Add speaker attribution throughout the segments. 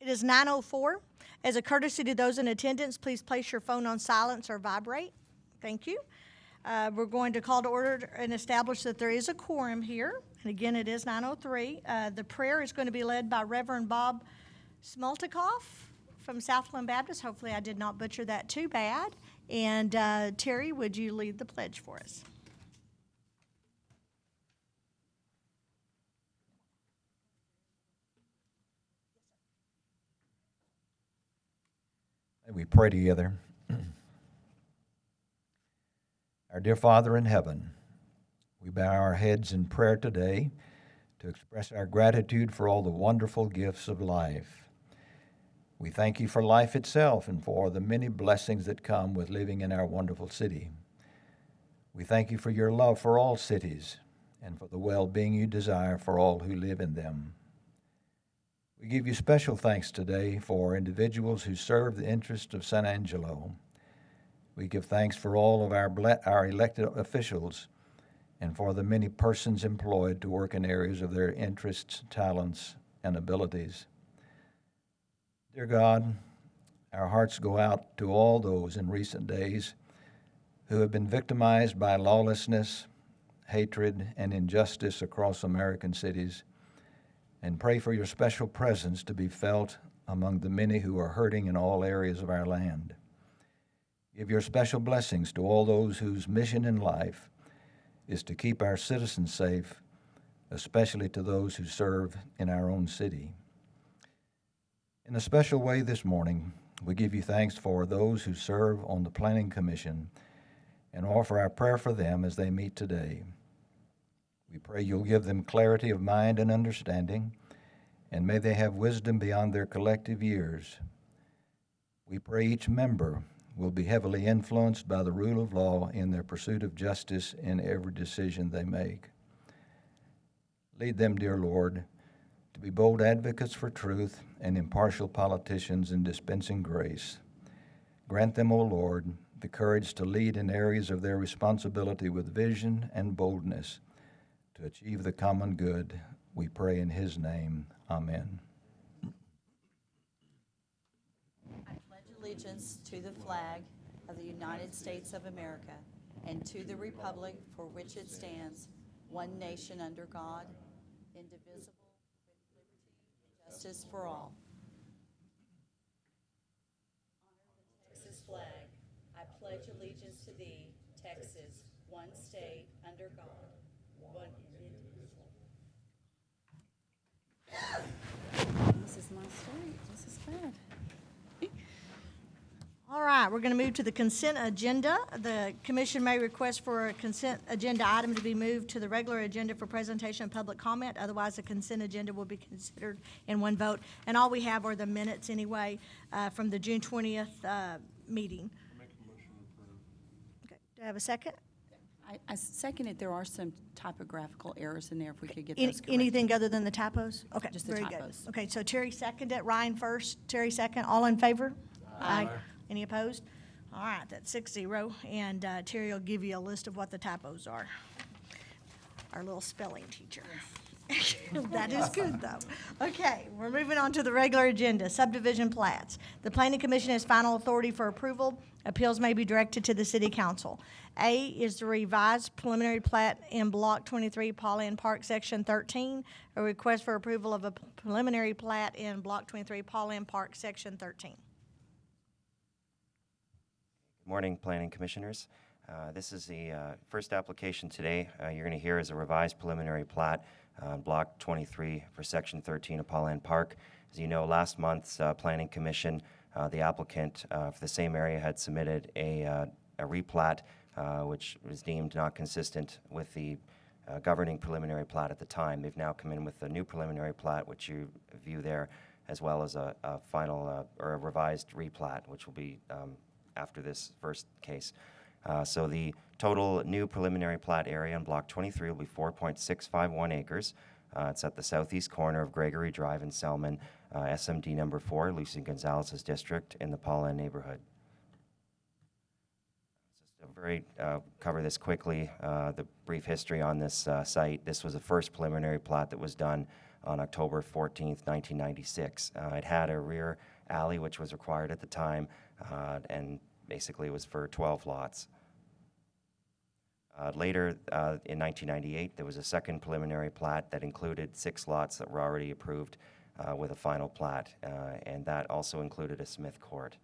Speaker 1: It is 9:04. As a courtesy to those in attendance, please place your phone on silence or vibrate. Thank you. We're going to call to order and establish that there is a quorum here. And again, it is 9:03. The prayer is going to be led by Reverend Bob Smoltikoff from Southland Baptist. Hopefully I did not butcher that too bad. And Terry, would you lead the pledge for us?
Speaker 2: We pray together. Our dear Father in heaven, we bow our heads in prayer today to express our gratitude for all the wonderful gifts of life. We thank you for life itself and for the many blessings that come with living in our wonderful city. We thank you for your love for all cities and for the well-being you desire for all who live in them. We give you special thanks today for individuals who serve the interest of San Angelo. We give thanks for all of our elected officials and for the many persons employed to work in areas of their interests, talents, and abilities. Dear God, our hearts go out to all those in recent days who have been victimized by lawlessness, hatred, and injustice across American cities, and pray for your special presence to be felt among the many who are hurting in all areas of our land. Give your special blessings to all those whose mission in life is to keep our citizens safe, especially to those who serve in our own city. In a special way this morning, we give you thanks for those who serve on the Planning Commission and offer our prayer for them as they meet today. We pray you'll give them clarity of mind and understanding, and may they have wisdom beyond their collective years. We pray each member will be heavily influenced by the rule of law in their pursuit of justice in every decision they make. Lead them, dear Lord, to be bold advocates for truth and impartial politicians in dispensing grace. Grant them, O Lord, the courage to lead in areas of their responsibility with vision and boldness to achieve the common good. We pray in his name. Amen.
Speaker 3: I pledge allegiance to the flag of the United States of America and to the republic for which it stands, one nation under God, indivisible, with liberty and justice for all. Honor the Texas flag. I pledge allegiance to thee, Texas, one state under God, one indivisible. This is my state. This is bad.
Speaker 1: All right, we're going to move to the consent agenda. The commission may request for a consent agenda item to be moved to the regular agenda for presentation and public comment. Otherwise, the consent agenda will be considered in one vote. And all we have are the minutes anyway from the June 20th meeting.
Speaker 4: I make a motion to approve.
Speaker 1: Okay. Do I have a second?
Speaker 3: I second it. There are some typographical errors in there. If we could get those corrected.
Speaker 1: Anything other than the typos? Okay,
Speaker 3: Just the
Speaker 1: very
Speaker 3: typos.
Speaker 1: good. Okay, so Terry seconded it, Ryan first, Terry second. All in favor?
Speaker 4: Aye.
Speaker 1: Any opposed? All right, that's 6-0, and Terry will give you a list of what the typos are. Our little spelling teacher. That is good, though. Okay, we're moving on to the regular agenda, subdivision plats. The Planning Commission has final authority for approval. Appeals may be directed to the City Council. A is the revised preliminary plat in Block 23, Pauline Park, Section 13. A request for approval of a preliminary plat in Block 23, Pauline Park, Section 13.
Speaker 5: Good morning, Planning Commissioners. This is the first application today you're going to hear is a revised preliminary plat on Block 23 for Section 13 of Pauline Park. As you know, last month's Planning Commission, the applicant for the same area had submitted a replat, which was deemed not consistent with the governing preliminary plat at the time. They've now come in with a new preliminary plat, which you view there, as well as a final or a revised replat, which will be after this first case. So the total new preliminary plat area on Block 23 will be 4.651 acres. It's at the southeast corner of Gregory Drive in Selman, SMD number 4, Lucy Gonzalez's district in the Pauline neighborhood. Just to very cover this quickly, the brief history on this site. This was the first preliminary plat that was done on October 14th, 1996. It had a rear alley, which was required at the time, and basically it was for 12 lots. Later, in 1998, there was a second preliminary plat that included 6 lots that were already approved with a final plat, and that also included a Smith Court.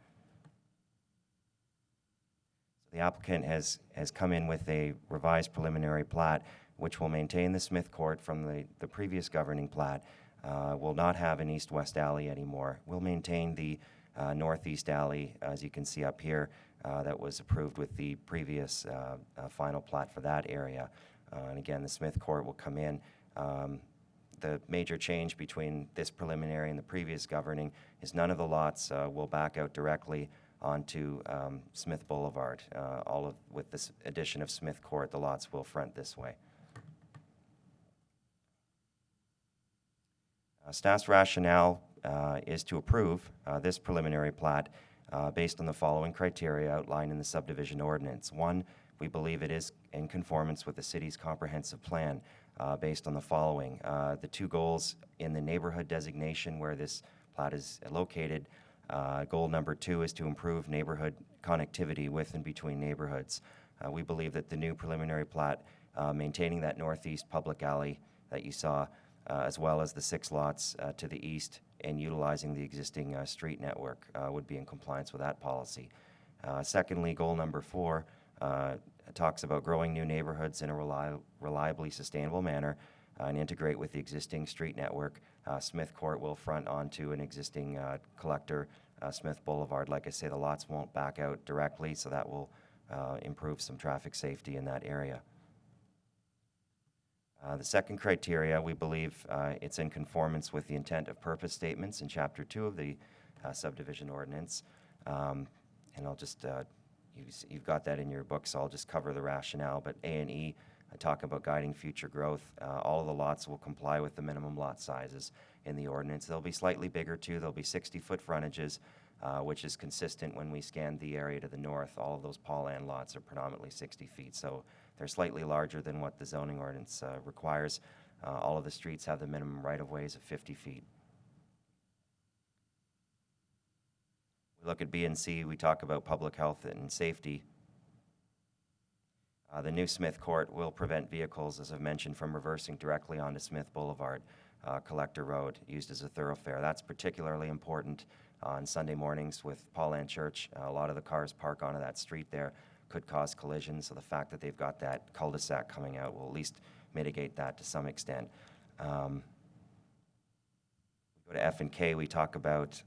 Speaker 5: The applicant has come in with a revised preliminary plat, which will maintain the Smith Court from the previous governing plat, will not have an east-west alley anymore. We'll maintain the northeast alley, as you can see up here, that was approved with the previous final plat for that area. And again, the Smith Court will come in. The major change between this preliminary and the previous governing is none of the lots will back out directly onto Smith Boulevard. With this addition of Smith Court, the lots will front this way. Staff's rationale is to approve this preliminary plat based on the following criteria outlined in the subdivision ordinance. 1, we believe it is in conformance with the city's comprehensive plan based on the following. The 2 goals in the neighborhood designation where this plat is located. Goal number 2 is to improve neighborhood connectivity with and between neighborhoods. We believe that the new preliminary plat maintaining that northeast public alley that you saw, as well as the 6 lots to the east and utilizing the existing street network would be in compliance with that policy. Secondly, goal number 4 talks about growing new neighborhoods in a reliably sustainable manner and integrate with the existing street network. Smith Court will front onto an existing collector, Smith Boulevard. Like I say, the lots won't back out directly, so that will improve some traffic safety in that area. The second criteria, we believe it's in conformance with the intent of purpose statements in Chapter 2 of the subdivision ordinance. And I'll just, you've got that in your book, so I'll just cover the rationale. But A and E talk about guiding future growth. All of the lots will comply with the minimum lot sizes in the ordinance. They'll be slightly bigger too. They'll be 60-foot frontages, which is consistent when we scanned the area to the north. All of those Pauland lots are predominantly 60 feet. So they're slightly larger than what the zoning ordinance requires. All of the streets have the minimum right-of-ways of 50 feet. We look at B and C, we talk about public health and safety. The new Smith Court will prevent vehicles, as I've mentioned, from reversing directly onto Smith Boulevard, Collector Road, used as a thoroughfare. That's particularly important on Sunday mornings with Pauland Church. A lot of the cars park onto that street there, could cause collisions, so the fact that they've got that cul-de-sac coming out will at least mitigate that to some extent. We go to F and K, we talk about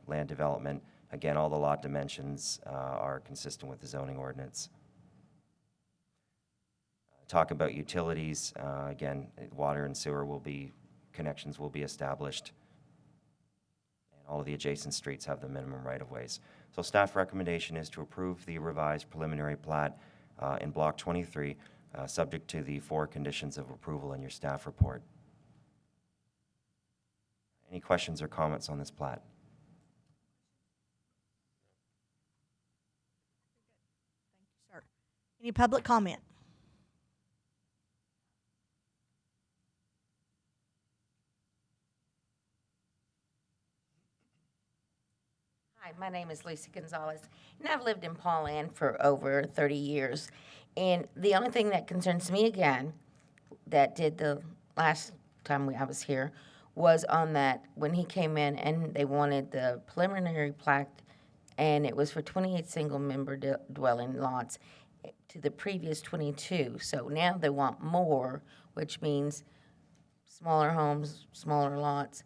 Speaker 5: land development. Again, all the lot dimensions are consistent with the zoning ordinance. Talk about utilities. Again, water and sewer connections will be established. And all of the adjacent streets have the minimum right-of-ways. So staff recommendation is to approve the revised preliminary plat in Block 23, subject to the 4 conditions of approval in your staff report. Any questions or comments on this plat?
Speaker 1: Sir, any public comment?
Speaker 6: Hi, my name is Lisa Gonzalez, and I've lived in Pauland for over 30 years. And the only thing that concerns me again, that did the last time I was here, was on that when he came in and they wanted the preliminary plat, and it was for 28 single-member dwelling lots to the previous 22. So now they want more, which means smaller homes, smaller lots,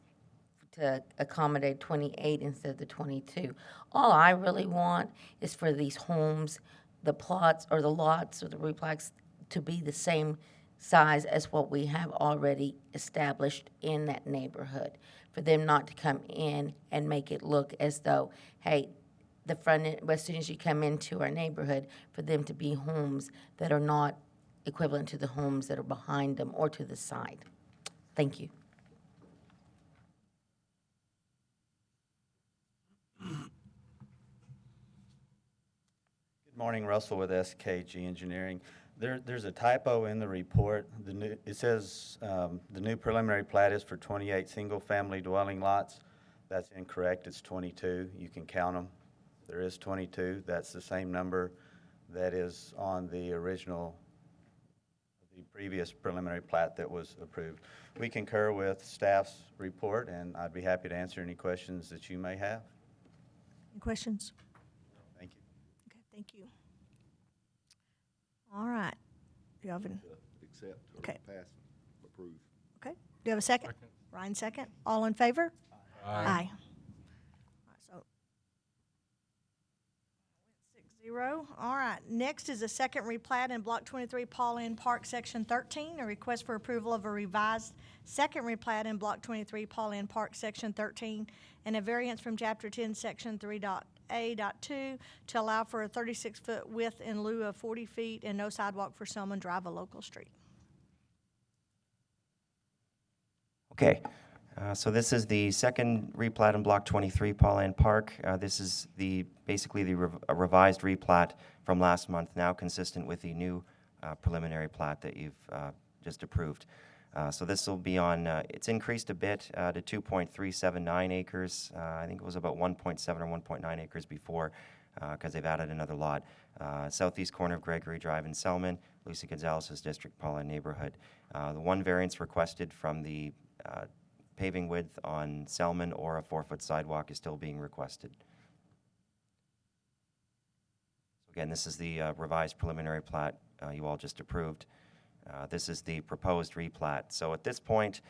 Speaker 6: to accommodate 28 instead of the 22. All I really want is for these homes, the plots or the lots or the replats to be the same size as what we have already established in that neighborhood. For them not to come in and make it look as though, hey, the front end, as soon as you come into our neighborhood, for them to be homes that are not equivalent to the homes that are behind them or to the side. Thank you.
Speaker 7: Good morning, Russell with SKG Engineering. There's a typo in the report. It says the new preliminary plat is for 28 single-family dwelling lots. That's incorrect. It's 22. You can count them. There is 22. That's the same number that is on the previous preliminary plat that was approved. We concur with staff's report, and I'd be happy to answer any questions that you may have.
Speaker 1: Any questions?
Speaker 7: Thank you.
Speaker 1: Okay, thank you. All right. Do you have an,
Speaker 4: Accept or
Speaker 1: Okay.
Speaker 4: pass, approve.
Speaker 1: okay, do you have a second? Ryan, second. All in favor? Aye. All right, so 6-0. All right, next is a second replat in Block 23 Pauline Park, Section 13, a request for approval of a revised second replat in Block 23 Pauline Park, Section 13, and a variance from Chapter 10, Section 3.A.2 to allow for a 36-foot width in lieu of 40 feet and no sidewalk for Selman Drive, a local street.
Speaker 5: Okay, so this is the second replat in Block 23, Pauline Park. This is basically a revised replat from last month, now consistent with the new preliminary plat that you've just approved. So this will be on, it's increased a bit to 2.379 acres. I think it was about 1.7 or 1.9 acres before because they've added another lot. Southeast corner of Gregory Drive in Selman, Lucy Gonzalez's district, Pauline neighborhood. The one variance requested from the paving width on Selman or a 4-foot sidewalk is still being requested. So again, this is the revised preliminary plat you all just approved. This is the proposed replat. So at this point,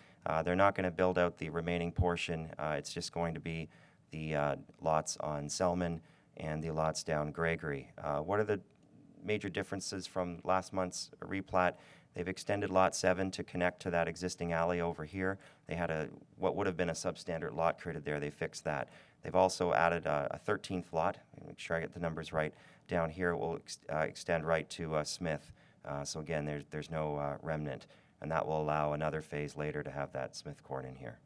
Speaker 5: they're not going to build out the remaining portion. It's just going to be the lots on Selman and the lots down Gregory. What are the major differences from last month's replat? They've extended Lot 7 to connect to that existing alley over here. They had what would have been a substandard lot created there. They fixed that. They've also added a 13th lot. Make sure I get the numbers right. Down here it will extend right to Smith. So again, there's no remnant, and that will allow another phase later to have that Smith Court in here.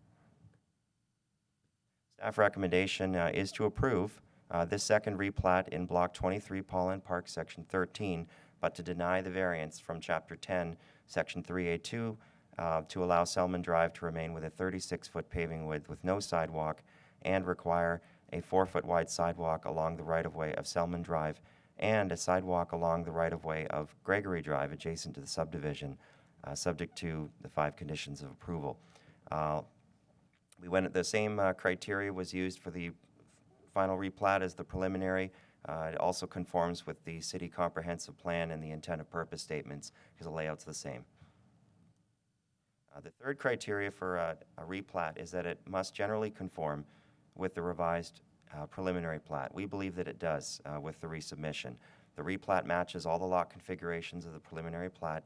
Speaker 5: Staff recommendation is to approve this second replat in Block 23, Pauline Park, Section 13, but to deny the variance from Chapter 10, Section 3A2, to allow Selman Drive to remain with a 36-foot paving width with no sidewalk and require a 4-foot wide sidewalk along the right-of-way of Selman Drive and a sidewalk along the right-of-way of Gregory Drive adjacent to the subdivision, subject to the 5 conditions of approval. The same criteria was used for the final replat as the preliminary. It also conforms with the city comprehensive plan and the intent of purpose statements because the layout's the same. The third criteria for a replat is that it must generally conform with the revised preliminary plat. We believe that it does with the resubmission. The replat matches all the lot configurations of the preliminary plat,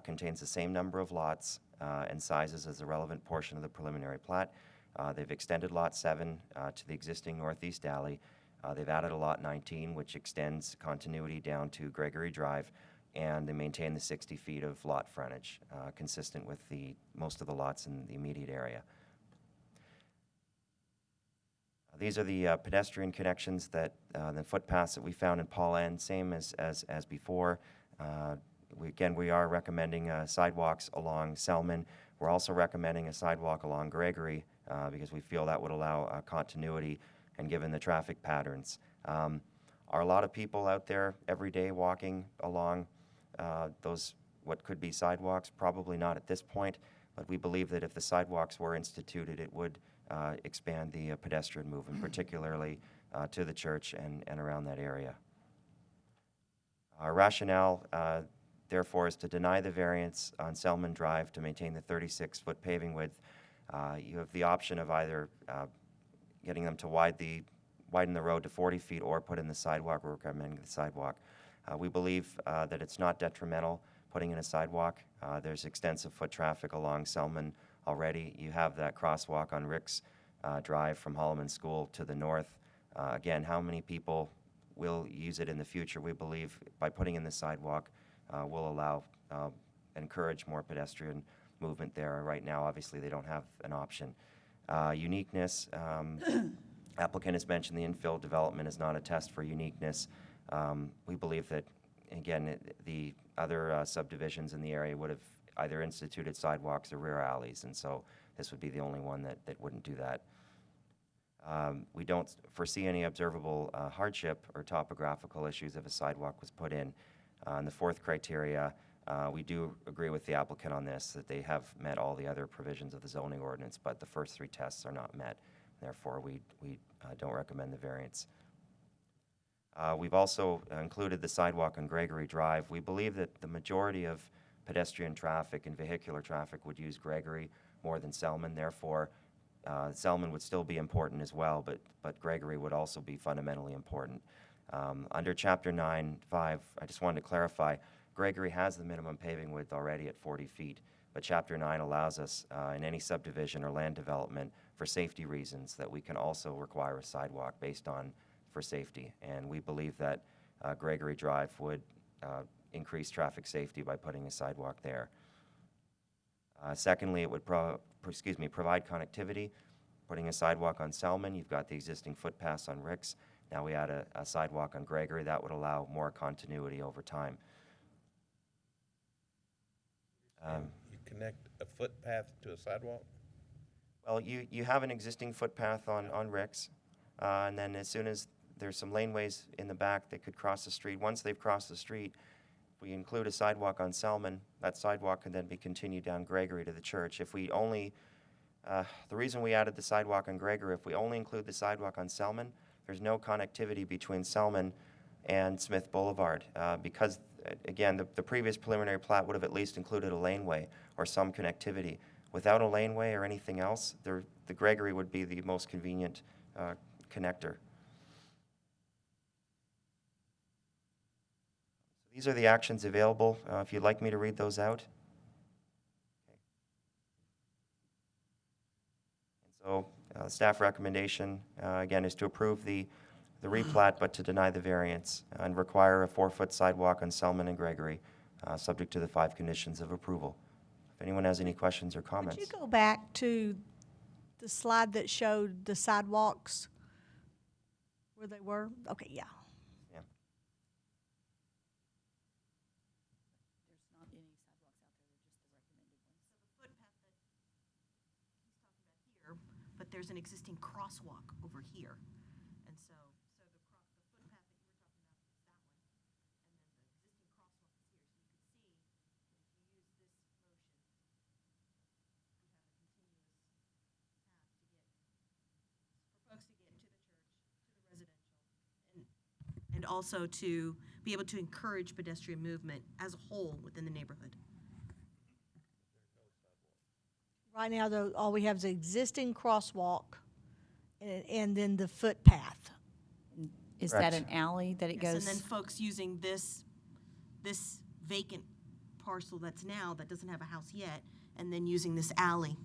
Speaker 5: contains the same number of lots and sizes as the relevant portion of the preliminary plat. They've extended Lot 7 to the existing northeast alley. They've added a Lot 19, which extends continuity down to Gregory Drive, and they maintain the 60 feet of lot frontage, consistent with most of the lots in the immediate area. These are the pedestrian connections the footpaths that we found in Pauline, same as before. We are recommending sidewalks along Selman. We're also recommending a sidewalk along Gregory because we feel that would allow continuity and given the traffic patterns. Are a lot of people out there every day walking along those what could be sidewalks? Probably not at this point, but we believe that if the sidewalks were instituted, it would expand the pedestrian movement, particularly to the church and around that area. Our rationale, therefore, is to deny the variance on Selman Drive to maintain the 36-foot paving width. You have the option of either getting them to widen the road to 40 feet or put in the sidewalk. We're recommending the sidewalk. We believe that it's not detrimental putting in a sidewalk. There's extensive foot traffic along Selman already. You have that crosswalk on Rick's Drive from Holloman School to the north. Again, how many people will use it in the future? We believe by putting in the sidewalk will allow encourage more pedestrian movement there. Right now, obviously, they don't have an option. Uniqueness, applicant has mentioned the infill development is not a test for uniqueness. We believe that again, the other subdivisions in the area would have either instituted sidewalks or rear alleys, and so this would be the only one that wouldn't do that. We don't foresee any observable hardship or topographical issues if a sidewalk was put in. And the fourth criteria, we do agree with the applicant on this, that they have met all the other provisions of the zoning ordinance, but the first three tests are not met. Therefore, we don't recommend the variance. We've also included the sidewalk on Gregory Drive. We believe that the majority of pedestrian traffic and vehicular traffic would use Gregory more than Selman. Therefore, Selman would still be important as well, but Gregory would also be fundamentally important. Under Chapter 9.5, I just wanted to clarify, Gregory has the minimum paving width already at 40 feet, but Chapter 9 allows us in any subdivision or land development for safety reasons that we can also require a sidewalk based on for safety. And we believe that Gregory Drive would increase traffic safety by putting a sidewalk there. Secondly, it would provide connectivity. Putting a sidewalk on Selman, you've got the existing footpaths on Ricks. Now we add a sidewalk on Gregory. That would allow more continuity over time.
Speaker 8: You connect a footpath to a sidewalk?
Speaker 5: Well, you have an existing footpath on Ricks, and then as soon as there's some laneways in the back that could cross the street, once they've crossed the street, if we include a sidewalk on Selman, that sidewalk can then be continued down Gregory to the church. If we only, the reason we added the sidewalk on Gregory, if we only include the sidewalk on Selman, there's no connectivity between Selman and Smith Boulevard because, again, the previous preliminary plat would have at least included a laneway or some connectivity. Without a laneway or anything else, the Gregory would be the most convenient connector. These are the actions available. If you'd like me to read those out. And so staff recommendation, again, is to approve the replat, but to deny the variance and require a 4-foot sidewalk on Selman and Gregory, subject to the 5 conditions of approval. If anyone has any questions or comments.
Speaker 1: Would you go back to the slide that showed the sidewalks where they were? Okay, yeah.
Speaker 5: Yeah.
Speaker 3: There's not any sidewalks out there, they're just the recommended ones.
Speaker 9: The footpath that he's talking about here, but there's an existing crosswalk over here. And so the footpath that you were talking about is that one. And then the existing crosswalk is here. So you can see that if you use this motion, you have a continuous path to get, for folks to get to the church, to the residential, and also to be able to encourage pedestrian movement as a whole within the neighborhood.
Speaker 1: Right now, though, all we have is the existing crosswalk and then the footpath.
Speaker 3: Is
Speaker 5: Correct.
Speaker 3: that an alley that it
Speaker 9: Yes,
Speaker 3: goes?
Speaker 9: and then folks using this vacant parcel that's now, that doesn't have a house yet, and then using this alley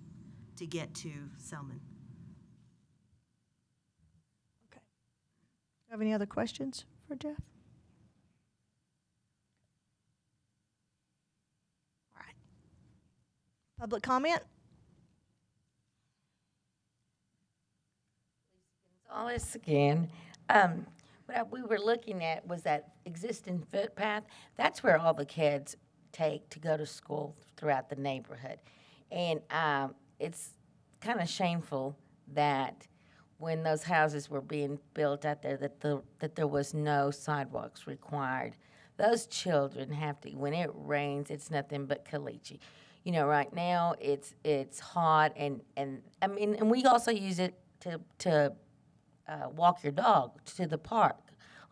Speaker 9: to get to Selman.
Speaker 1: Okay. Have any other questions for Jeff? All right. Public comment?
Speaker 6: Gonzalez again. What we were looking at was that existing footpath. That's where all the kids take to go to school throughout the neighborhood. And it's kind of shameful that when those houses were being built out there, that there was no sidewalks required. Those children have to, when it rains, it's nothing but caliche. You know, right now it's hot, and I mean, and we also use it to walk your dog to the park,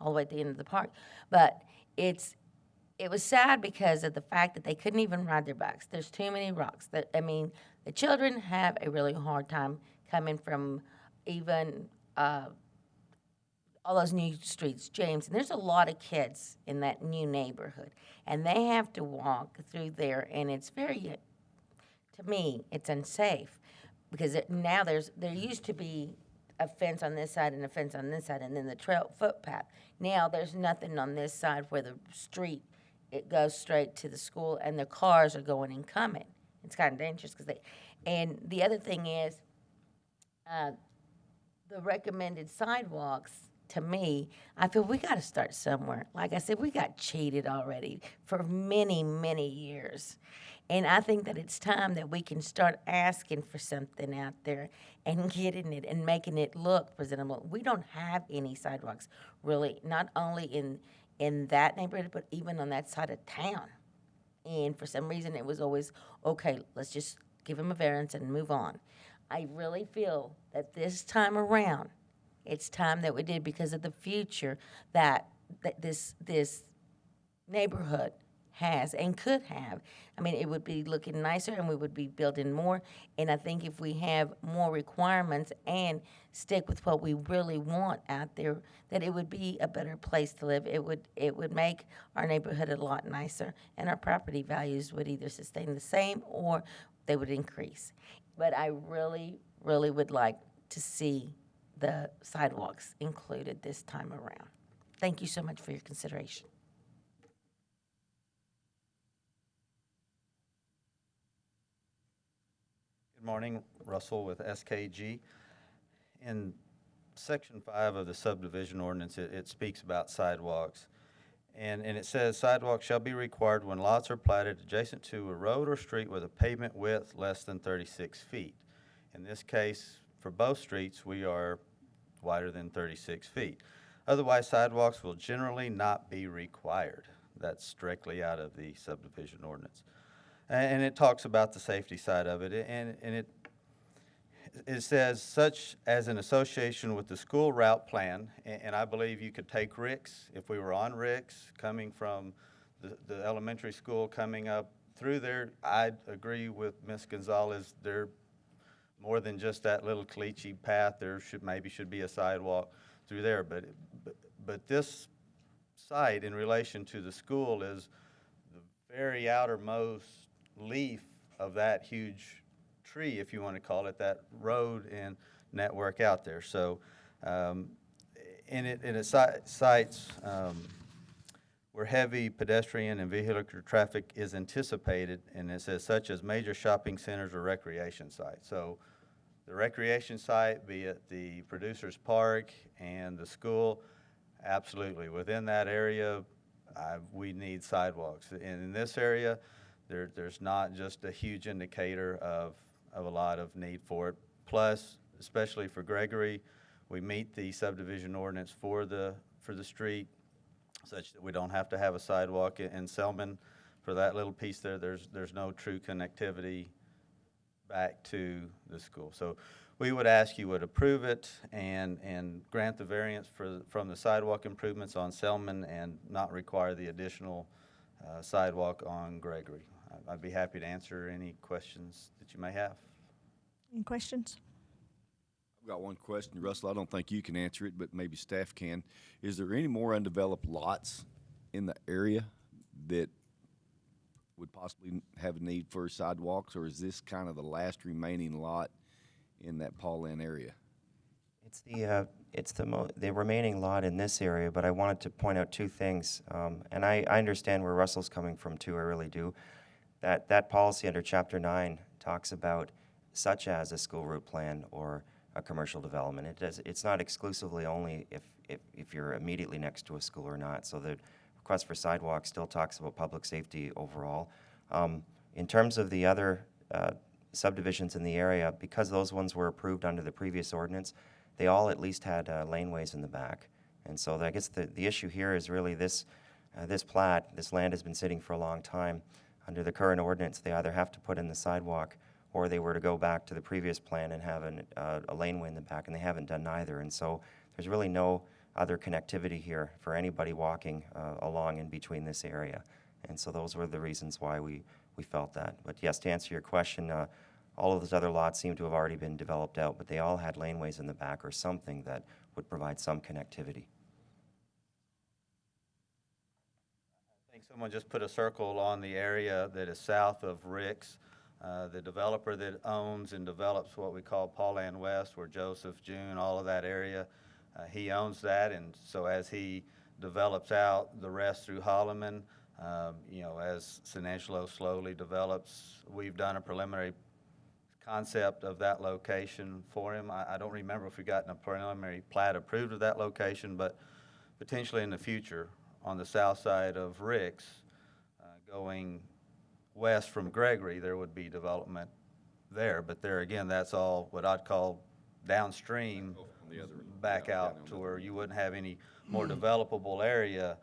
Speaker 6: all the way at the end of the park. But it was sad because of the fact that they couldn't even ride their bikes. There's too many rocks. I mean, the children have a really hard time coming from even all those new streets, James. And there's a lot of kids in that new neighborhood, and they have to walk through there, and it's very, to me, it's unsafe because now there used to be a fence on this side and a fence on this side, and then the trail footpath. Now there's nothing on this side where the street, it goes straight to the school, and the cars are going and coming. It's kind of dangerous and the other thing is, the recommended sidewalks to me, I feel we got to start somewhere. Like I said, we got cheated already for many, many years. And I think that it's time that we can start asking for something out there and getting it and making it look presentable. We don't have any sidewalks, really, not only in that neighborhood, but even on that side of town. And for some reason, it was always, okay, let's just give them a variance and move on. I really feel that this time around, it's time that we did because of the future that this neighborhood has and could have. I mean, it would be looking nicer and we would be building more. And I think if we have more requirements and stick with what we really want out there, that it would be a better place to live. It would make our neighborhood a lot nicer, and our property values would either sustain the same or they would increase. But I really, really would like to see the sidewalks included this time around. Thank you so much for your consideration.
Speaker 7: Good morning, Russell with SKG. In Section 5 of the subdivision ordinance, it speaks about sidewalks. And it says sidewalks shall be required when lots are platted adjacent to a road or street with a pavement width less than 36 feet. In this case, for both streets, we are wider than 36 feet. Otherwise, sidewalks will generally not be required. That's directly out of the subdivision ordinance. And it talks about the safety side of it, and it says, such as an association with the school route plan, and I believe you could take Ricks, if we were on Ricks, coming from the elementary school, coming up through there, I'd agree with Ms. Gonzalez, there more than just that little caliche path, there should be a sidewalk through there, but this site in relation to the school is the very outermost leaf of that huge tree, if you want to call it, that road and network out there. So, and it cites where heavy pedestrian and vehicular traffic is anticipated, and it says such as major shopping centers or recreation sites. So, the recreation site, be it the Producers Park and the school, absolutely. Within that area, we need sidewalks. And in this area, there's not just a huge indicator of a lot of need for it. Plus, especially for Gregory, we meet the subdivision ordinance for the street, such that we don't have to have a sidewalk. In Selman, for that little piece there, there's no true connectivity back to the school. So we would ask you would approve it and grant the variance from the sidewalk improvements on Selman and not require the additional sidewalk on Gregory. I'd be happy to answer any questions that you may have.
Speaker 1: Any questions?
Speaker 4: I've got one question, Russell. I don't think you can answer it, but maybe staff can. Is there any more undeveloped lots in the area that would possibly have a need for sidewalks, or is this kind of the last remaining lot in that Pauline area?
Speaker 5: It's the remaining lot in this area, but I wanted to point out two things, and I understand where Russell's coming from too. I really do. That policy under Chapter 9 talks about such as a school route plan or a commercial development. It's not exclusively only if you're immediately next to a school or not. So the request for sidewalks still talks about public safety overall. In terms of the other subdivisions in the area, because those ones were approved under the previous ordinance, they all at least had laneways in the back. And so I guess the issue here is really this plat. This land has been sitting for a long time. Under the current ordinance, they either have to put in the sidewalk or they were to go back to the previous plan and have a laneway in the back, and they haven't done neither. And so there's really no other connectivity here for anybody walking along in between this area. And so those were the reasons why we felt that. But yes, to answer your question, all of those other lots seem to have already been developed out, but they all had laneways in the back or something that would provide some connectivity.
Speaker 7: I think someone just put a circle on the area that is south of Rick's. The developer that owns and develops what we call Pauline West, where Joseph, June, all of that area, he owns that, and so as he develops out the rest through Holloman, as San Angelo slowly develops, we've done a preliminary concept of that location for him. I don't remember if we gotten a preliminary plat approved of that location, but potentially in the future, on the south side of Ricks, going west from Gregory, there would be development there. But there again, that's all what I'd call downstream, back out to where you wouldn't have any more developable area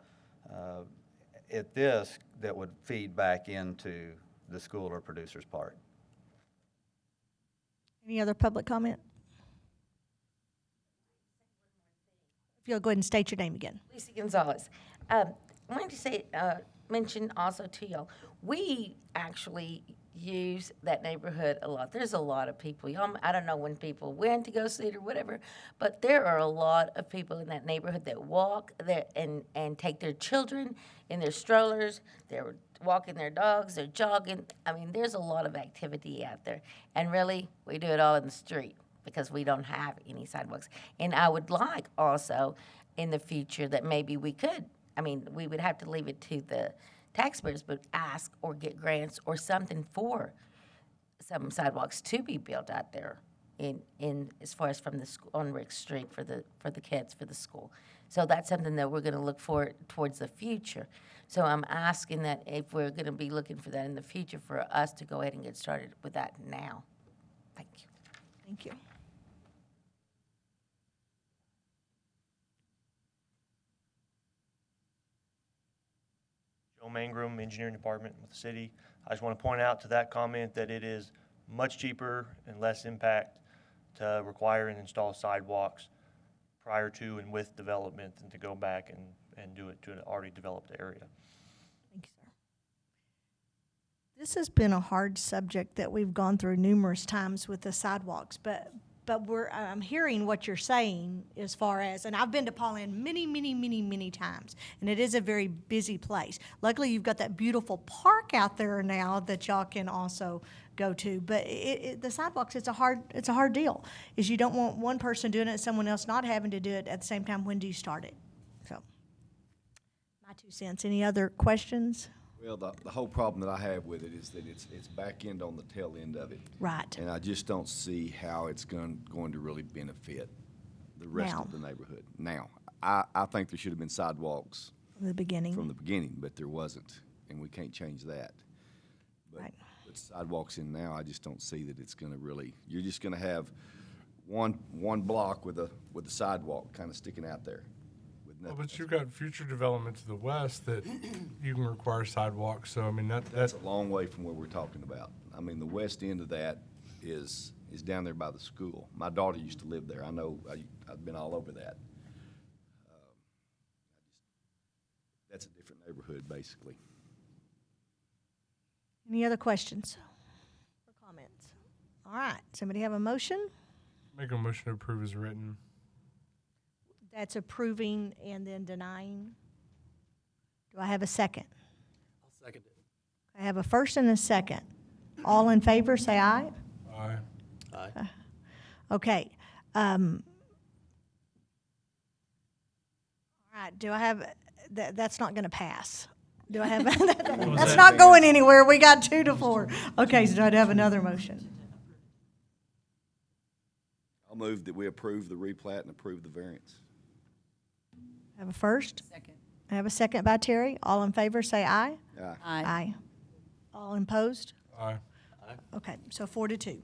Speaker 7: at this that would feed back into the school or Producers Park.
Speaker 1: Any other public comment? If you'll go ahead and state your name again.
Speaker 6: Lisa Gonzalez. I wanted to say, mention also to y'all, we actually use that neighborhood a lot. There's a lot of people. Y'all, I don't know when people went to go see it or whatever, but there are a lot of people in that neighborhood that walk there and take their children in their strollers. They're walking their dogs. They're jogging. I mean, there's a lot of activity out there. And really, we do it all in the street because we don't have any sidewalks. And I would like also in the future that maybe we could, I mean, we would have to leave it to the taxpayers, but ask or get grants or something for some sidewalks to be built out there in as far as from the school on Rick Street for the kids for the school. So that's something that we're going to look for towards the future. So I'm asking that if we're going to be looking for that in the future, for us to go ahead and get started with that now. Thank you.
Speaker 1: Thank you.
Speaker 10: Joe Mangrum, Engineering Department with the city. I just want to point out to that comment that it is much cheaper and less impact to require and install sidewalks prior to and with development than to go back and do it to an already developed area.
Speaker 1: Thank you, sir. This has been a hard subject that we've gone through numerous times with the sidewalks, but I'm hearing what you're saying as far as, and I've been to Pauline many times, and it is a very busy place. Luckily, you've got that beautiful park out there now that y'all can also go to. But the sidewalks, it's a hard deal. Is you don't want one person doing it and someone else not having to do it at the same time. When do you start it? So, my 2 cents. Any other questions?
Speaker 4: Well, the whole problem that I have with it is that it's back end on the tail end of it.
Speaker 1: Right.
Speaker 4: And I just don't see how it's going to really benefit the rest of the neighborhood. Now, I think there should have been sidewalks
Speaker 1: From the beginning.
Speaker 4: from the beginning, but there wasn't, and we can't change that. But
Speaker 1: Right.
Speaker 4: with sidewalks in now, I just don't see that it's going to really. You're just going to have one block with a sidewalk kind of sticking out there.
Speaker 11: Well, but you've got future development to the west that you can require sidewalks, so I mean,
Speaker 4: That's a long way from where we're talking about. I mean, the west end of that is down there by the school. My daughter used to live there. I know, I've been all over that. That's a different neighborhood, basically.
Speaker 1: Any other questions or comments? All right, somebody have a motion?
Speaker 11: make a motion to approve as written.
Speaker 1: That's approving and then denying. Do I have a second?
Speaker 8: I'll second it.
Speaker 1: I have a first and a second. All in favor, say aye.
Speaker 11: Aye.
Speaker 8: Aye.
Speaker 1: Okay. All right, do I have, that's not going to pass. Do I have, that's not going anywhere. We got 2 to 4. Okay, so do I have another motion?
Speaker 4: I'll move that we approve the replat and approve the variance.
Speaker 1: I have a first.
Speaker 3: Second.
Speaker 1: I have a second by Terry. All in favor, say aye.
Speaker 4: Aye.
Speaker 1: Aye. All opposed?
Speaker 11: Aye.
Speaker 1: Okay, so 4 to 2.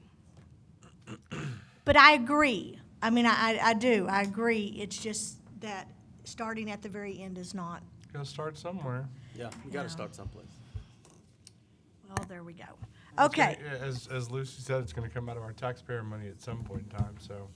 Speaker 1: But I agree. I mean, I do. I agree. It's just that starting at the very end is not,
Speaker 11: Gotta start somewhere.
Speaker 8: Yeah, we gotta start someplace.
Speaker 1: well, there we go.
Speaker 11: It's gonna-
Speaker 1: Okay.
Speaker 11: As Lucy said, it's gonna come out of our taxpayer money at some point in time, so.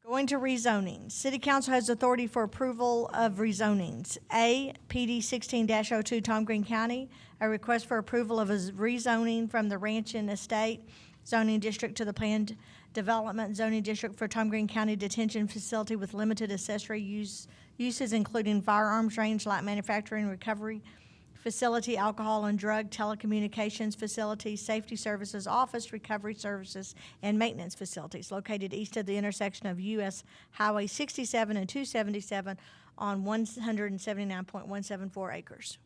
Speaker 1: Going to rezoning. City Council has authority for approval of rezonings. A, PD 16-02, Tom Green County, a request for approval of a rezoning from the Ranch and Estate zoning district to the planned development zoning district for Tom Green County Detention Facility with limited accessory uses including firearms range, light manufacturing, recovery facility, alcohol and drug, telecommunications facilities, safety services, office, recovery services, and maintenance facilities located east of the intersection of U.S. Highway 67 and 277 on 179.174 acres.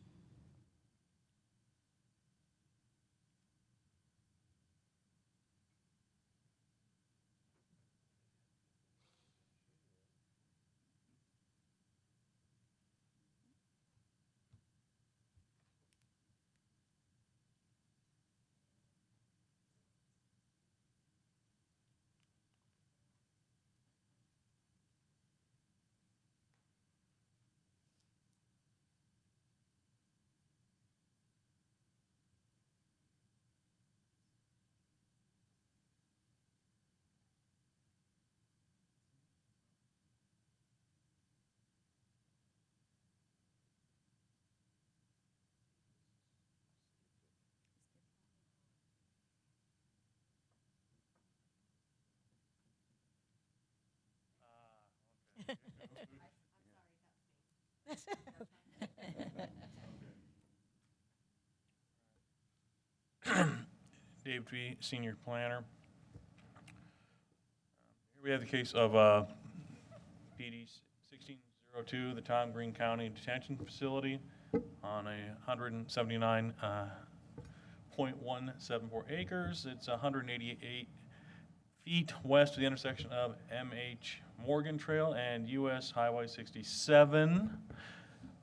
Speaker 12: Dave P., Senior Planner. Here we have the case of PD 1602, the Tom Green County Detention Facility on a 179.174 acres. It's 188 feet west of the intersection of M.H. Morgan Trail and U.S. Highway 67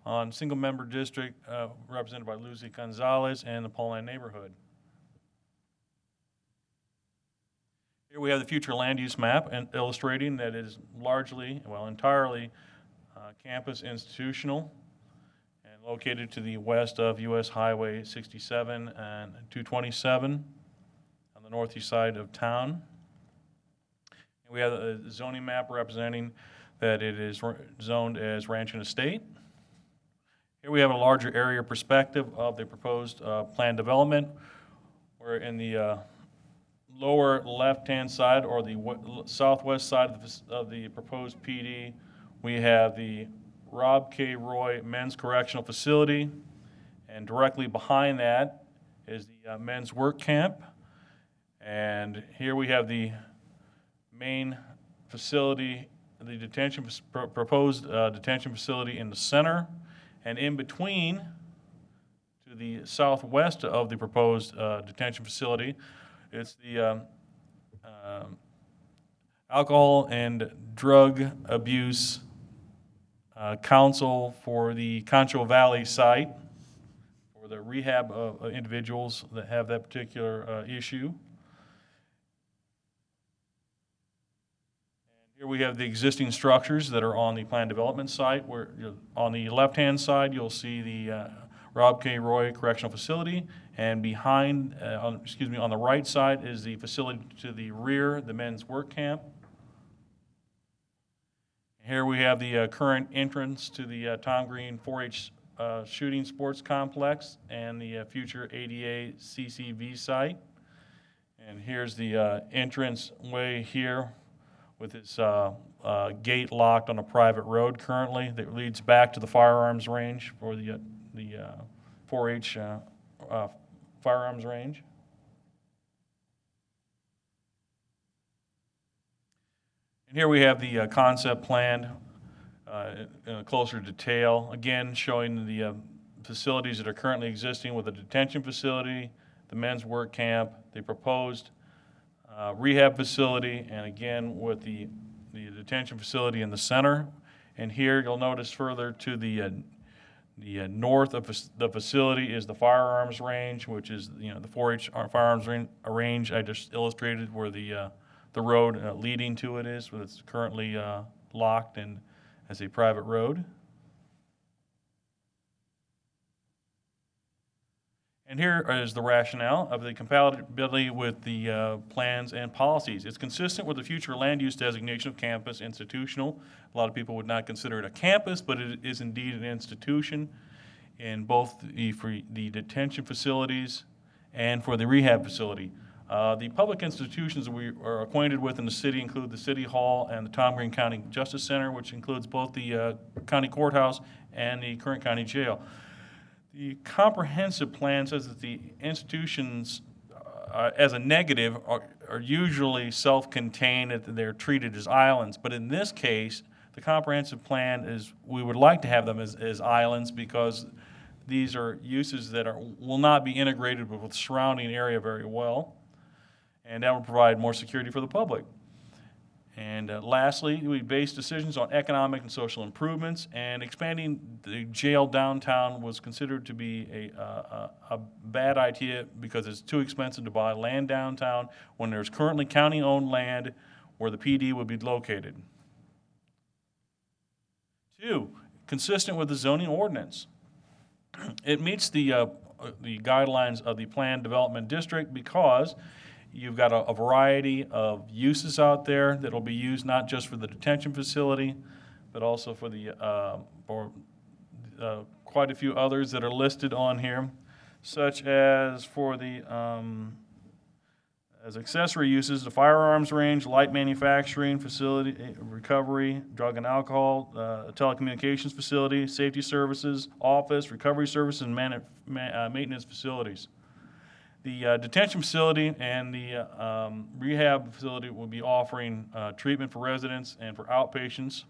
Speaker 12: on single-member district represented by Lucy Gonzalez and the Pauline neighborhood. Here we have the future land use map and illustrating that it is largely, well, entirely campus institutional and located to the west of U.S. Highway 67 and 227 on the northeast side of town. And we have a zoning map representing that it is zoned as ranch and estate. Here we have a larger area perspective of the proposed planned development, where in the lower left-hand side, or the southwest side of the proposed PD, we have the Rob K. Roy Men's Correctional Facility, and directly behind that is the men's work camp. And here we have the main facility, the proposed detention facility in the center, and in between, to the southwest of the proposed detention facility, it's the Alcohol and Drug Abuse Council for the Concho Valley site, for the rehab of individuals that have that particular issue. And here we have the existing structures that are on the planned development site, where on the left-hand side, you'll see the Rob K. Roy Correctional Facility, and behind, on the right side is the facility to the rear, the men's work camp. Here we have the current entrance to the Tom Green 4-H shooting sports complex and the future ADA CCV site. And here's the entrance way here with its gate locked on a private road currently that leads back to the firearms range for the 4-H firearms range. And here we have the concept plan in a closer detail, again showing the facilities that are currently existing with the detention facility, the men's work camp, the proposed rehab facility, and again with the detention facility in the center. And here you'll notice further to the north of the facility is the firearms range, which is the 4-H firearms range I just illustrated, where the road leading to it is, where it's currently locked and as a private road. And here is the rationale of the compatibility with the plans and policies. It's consistent with the future land use designation of campus institutional. A lot of people would not consider it a campus, but it is indeed an institution in both for the detention facilities and for the rehab facility. The public institutions that we are acquainted with in the city include the City Hall and the Tom Green County Justice Center, which includes both the county courthouse and the current county jail. The comprehensive plan says that the institutions, as a negative, are usually self-contained, that they're treated as islands. But in this case, the comprehensive plan is, we would like to have them as islands, because these are uses that will not be integrated with the surrounding area very well, and that will provide more security for the public. And lastly, we base decisions on economic and social improvements, and expanding the jail downtown was considered to be a bad idea because it's too expensive to buy land downtown when there's currently county-owned land where the PD would be located. 2, consistent with the zoning ordinance. It meets the guidelines of the planned development district because you've got a variety of uses out there that will be used not just for the detention facility, but also for quite a few others that are listed on here, such as for the As accessory uses, the firearms range, light manufacturing facility, recovery, drug and alcohol, telecommunications facility, safety services, office, recovery services, and maintenance facilities. The detention facility and the rehab facility will be offering treatment for residents and for outpatients.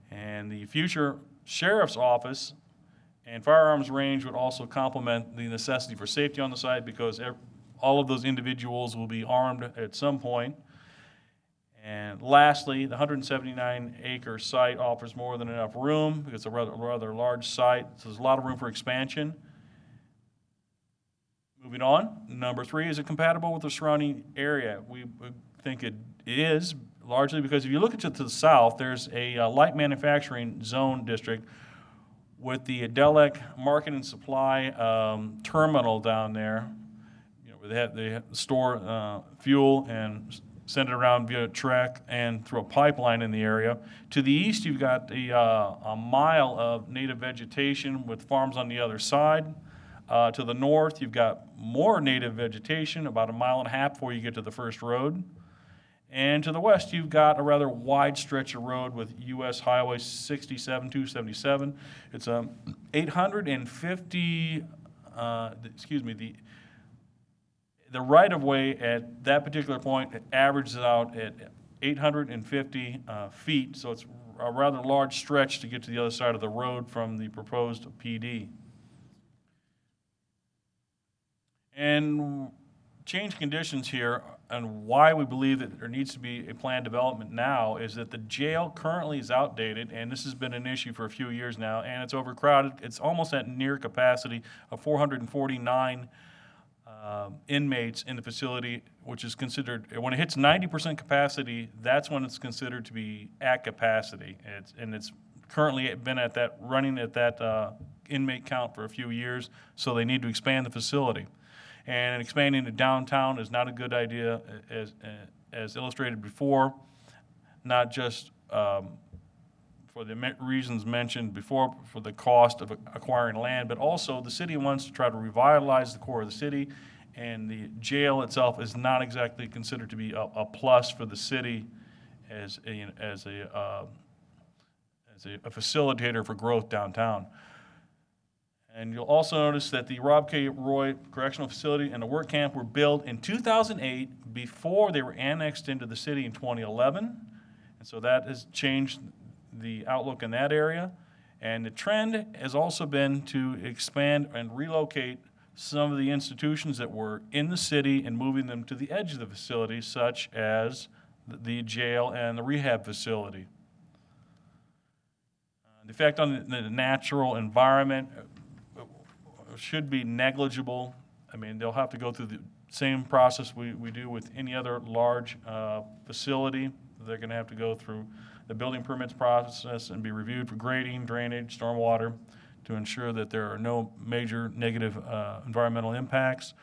Speaker 12: And the future sheriff's office and firearms range would also complement the necessity for safety on the site, because all of those individuals will be armed at some point. And lastly, the 179-acre site offers more than enough room because it's a rather large site, so there's a lot of room for expansion. Moving on, number 3, is it compatible with the surrounding area? We think it is, largely because if you look to the south, there's a light manufacturing zone district with the Delec Market and Supply terminal down there. They store fuel and send it around via truck and through a pipeline in the area. To the east, you've got a mile of native vegetation with farms on the other side. To the north, you've got more native vegetation, about 1.5 miles before you get to the first road. And to the west, you've got a rather wide stretch of road with US Highway 67, 277. It's 850, the right-of-way at that particular point averages out at 850 feet, so it's a rather large stretch to get to the other side of the road from the proposed PD. And change conditions here, and why we believe that there needs to be a planned development now, is that the jail currently is outdated, and this has been an issue for a few years now, and it's overcrowded. It's almost at near capacity of 449 inmates in the facility, which is considered, when it hits 90% capacity, that's when it's considered to be at capacity. It's currently been at that, running at that inmate count for a few years, so they need to expand the facility. And expanding to downtown is not a good idea, as illustrated before, not just for the reasons mentioned before, for the cost of acquiring land, but also the city wants to try to revitalize the core of the city, and the jail itself is not exactly considered to be a plus for the city as a facilitator for growth downtown. And you'll also notice that the Rob K. Roy Correctional Facility and the work camp were built in 2008 before they were annexed into the city in 2011. And so that has changed the outlook in that area. And the trend has also been to expand and relocate some of the institutions that were in the city and moving them to the edge of the facility, such as the jail and the rehab facility. The effect on the natural environment should be negligible. I mean, they'll have to go through the same process we do with any other large facility. They're going to have to go through the building permits process and be reviewed for grading, drainage, stormwater, to ensure that there are no major negative environmental impacts.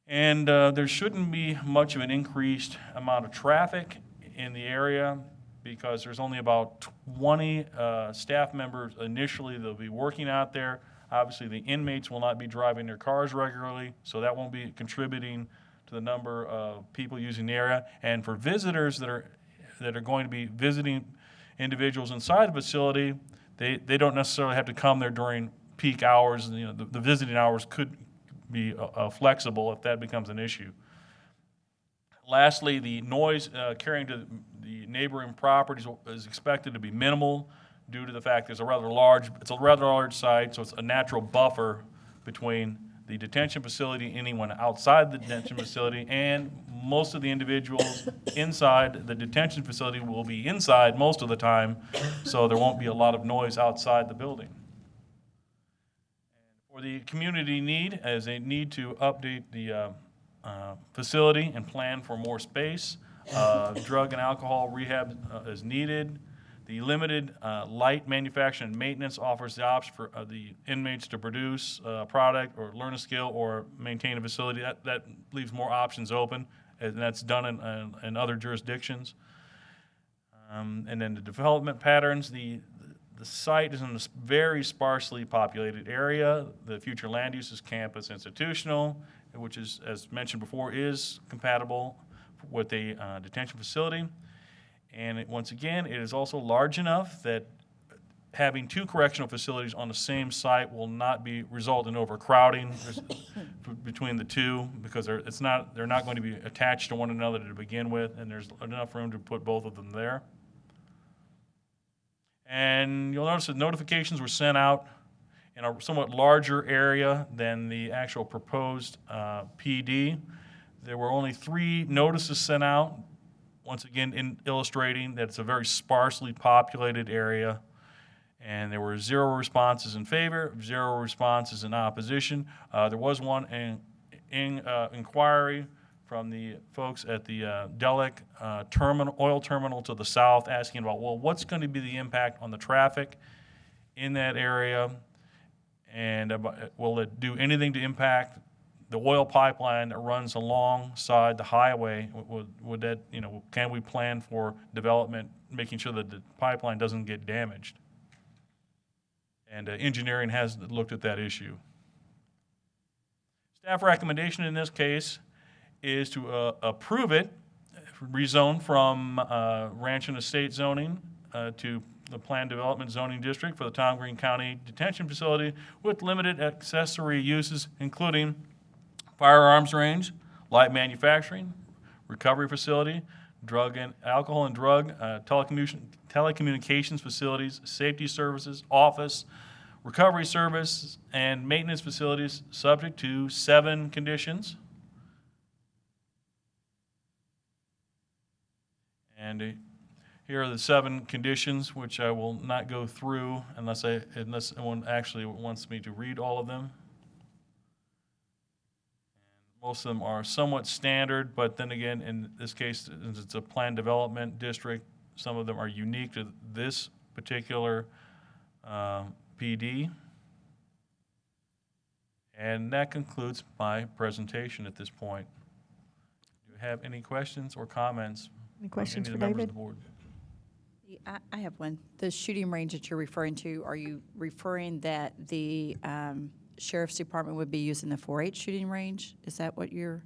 Speaker 12: And there shouldn't be much of an increased amount of traffic in the area, because there's only about 20 staff members initially that'll be working out there. Obviously, the inmates will not be driving their cars regularly, so that won't be contributing to the number of people using the area. And for visitors that are going to be visiting individuals inside the facility, they don't necessarily have to come there during peak hours. You know, the visiting hours could be flexible if that becomes an issue. Lastly, the noise carrying to the neighboring properties is expected to be minimal, due to the fact it's a rather large site, so it's a natural buffer between the detention facility and anyone outside the detention facility, and most of the individuals inside the detention facility will be inside most of the time, so there won't be a lot of noise outside the building. For the community need, as they need to update the facility and plan for more space, drug and alcohol rehab is needed. The limited light manufacturing and maintenance offers the option for the inmates to produce a product or learn a skill or maintain a facility. That leaves more options open, and that's done in other jurisdictions. And then the development patterns, the site is in a very sparsely populated area. The future land use is campus institutional. which is, as mentioned before, is compatible with a detention facility. And once again, it is also large enough that having two correctional facilities on the same site will not result in overcrowding between the two, because they're not going to be attached to one another to begin with, and there's enough room to put both of them there. And you'll notice that notifications were sent out in a somewhat larger area than the actual proposed PD. There were only 3 notices sent out, once again illustrating that it's a very sparsely populated area. And there were 0 responses in favor, 0 responses in opposition. There was one inquiry from the folks at the Delek oil terminal to the south, asking about, well, what's going to be the impact on the traffic in that area, and will it do anything to impact the oil pipeline that runs alongside the highway? Would that, can we plan for development, making sure that the pipeline doesn't get damaged? And engineering has looked at that issue. Staff recommendation in this case is to approve it, rezone from ranch and estate zoning to the planned development zoning district for the Tom Green County Detention Facility with limited accessory uses, including firearms range, light manufacturing, recovery facility, alcohol and drug, telecommunications facilities, safety services, office, recovery service, and maintenance facilities, subject to 7 conditions. And here are the 7 conditions, which I will not go through unless anyone actually wants me to read all of them. And most of them are somewhat standard, but then again, in this case, since it's a planned development district, some of them are unique to this particular PD. And that concludes my presentation at this point. Do you have any questions or comments?
Speaker 1: Any questions
Speaker 12: from
Speaker 1: for
Speaker 12: any of the
Speaker 1: David?
Speaker 12: members of the board?
Speaker 3: I have one. The shooting range that you're referring to, are you referring that the Sheriff's Department would be using the 4-H shooting range? Is that what you're?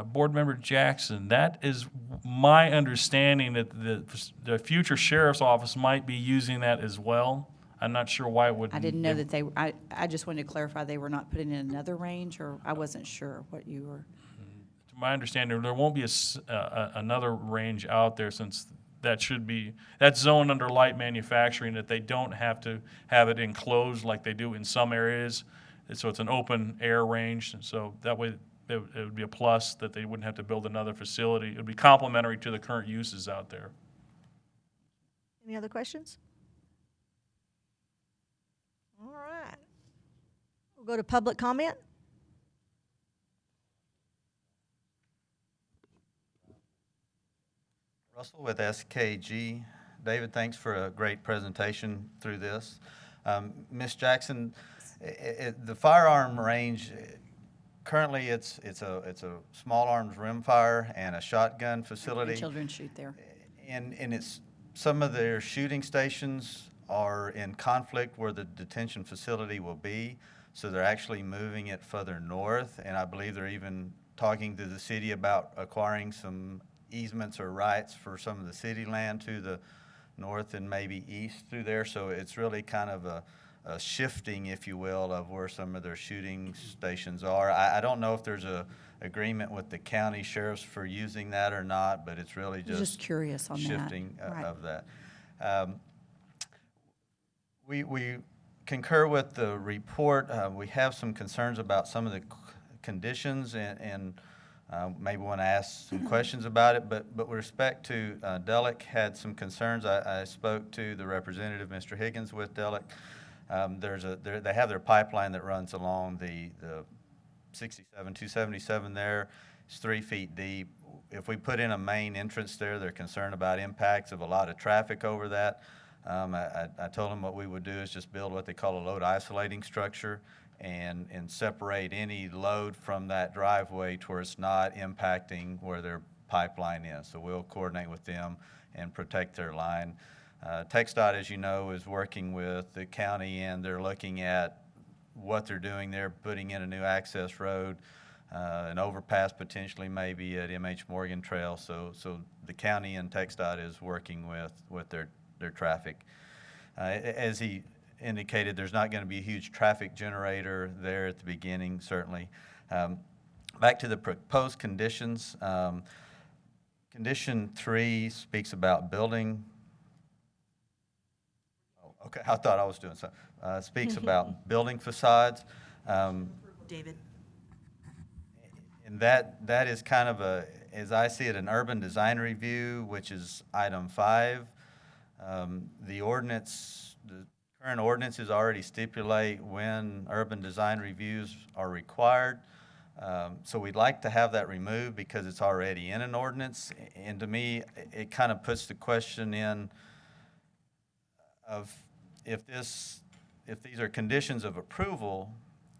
Speaker 12: Board Member Jackson, that is my understanding that the future sheriff's office might be using that as well. I'm not sure why it would.
Speaker 3: I didn't know that I just wanted to clarify they were not putting in another range, or I wasn't sure what you were.
Speaker 12: To my understanding, there won't be another range out there, since that's zoned under light manufacturing, that they don't have to have it enclosed like they do in some areas. So it's an open air range, and so that way it would be a plus that they wouldn't have to build another facility. It would be complementary to the current uses out there.
Speaker 1: Any other questions? All right. We'll go to public comment.
Speaker 7: Russell with SKG. David, thanks for a great presentation through this. Ms. Jackson, the firearm range, currently it's a small arms rimfire and a shotgun facility.
Speaker 3: Children shoot there.
Speaker 7: And some of their shooting stations are in conflict where the detention facility will be, so they're actually moving it further north, and I believe they're even talking to the city about acquiring some easements or rights for some of the city land to the north and maybe east through there. So it's really kind of a shifting, if you will, of where some of their shooting stations are. I don't know if there's a agreement with the county sheriffs for using that or not, but it's really just
Speaker 3: curious on
Speaker 7: shifting
Speaker 3: that. Right.
Speaker 7: of that. We concur with the report. We have some concerns about some of the conditions and maybe want to ask some questions about it, but with respect to Delek had some concerns. I spoke to the representative, Mr. Higgins, with Delek. They have their pipeline that runs along the 277 there. It's 3 feet deep. If we put in a main entrance there, they're concerned about impacts of a lot of traffic over that. I told them what we would do is just build what they call a load isolating structure and separate any load from that driveway to where it's not impacting where their pipeline is. So we'll coordinate with them and protect their line. TxDOT, as you know, is working with the county, and they're looking at what they're doing. They're putting in a new access road an overpass potentially maybe at MH Morgan Trail. So the county and TxDOT is working with their traffic. As he indicated, there's not going to be a huge traffic generator there at the beginning, certainly. Back to the proposed conditions. Condition 3 speaks about building. Oh, okay, I thought I was doing something. Speaks about building facades.
Speaker 9: David.
Speaker 7: And that is kind of as I see it, an urban design review, which is item 5. The current ordinances already stipulate when urban design reviews are required. So we'd like to have that removed because it's already in an ordinance. And to me, it kind of puts the question in of if these are conditions of approval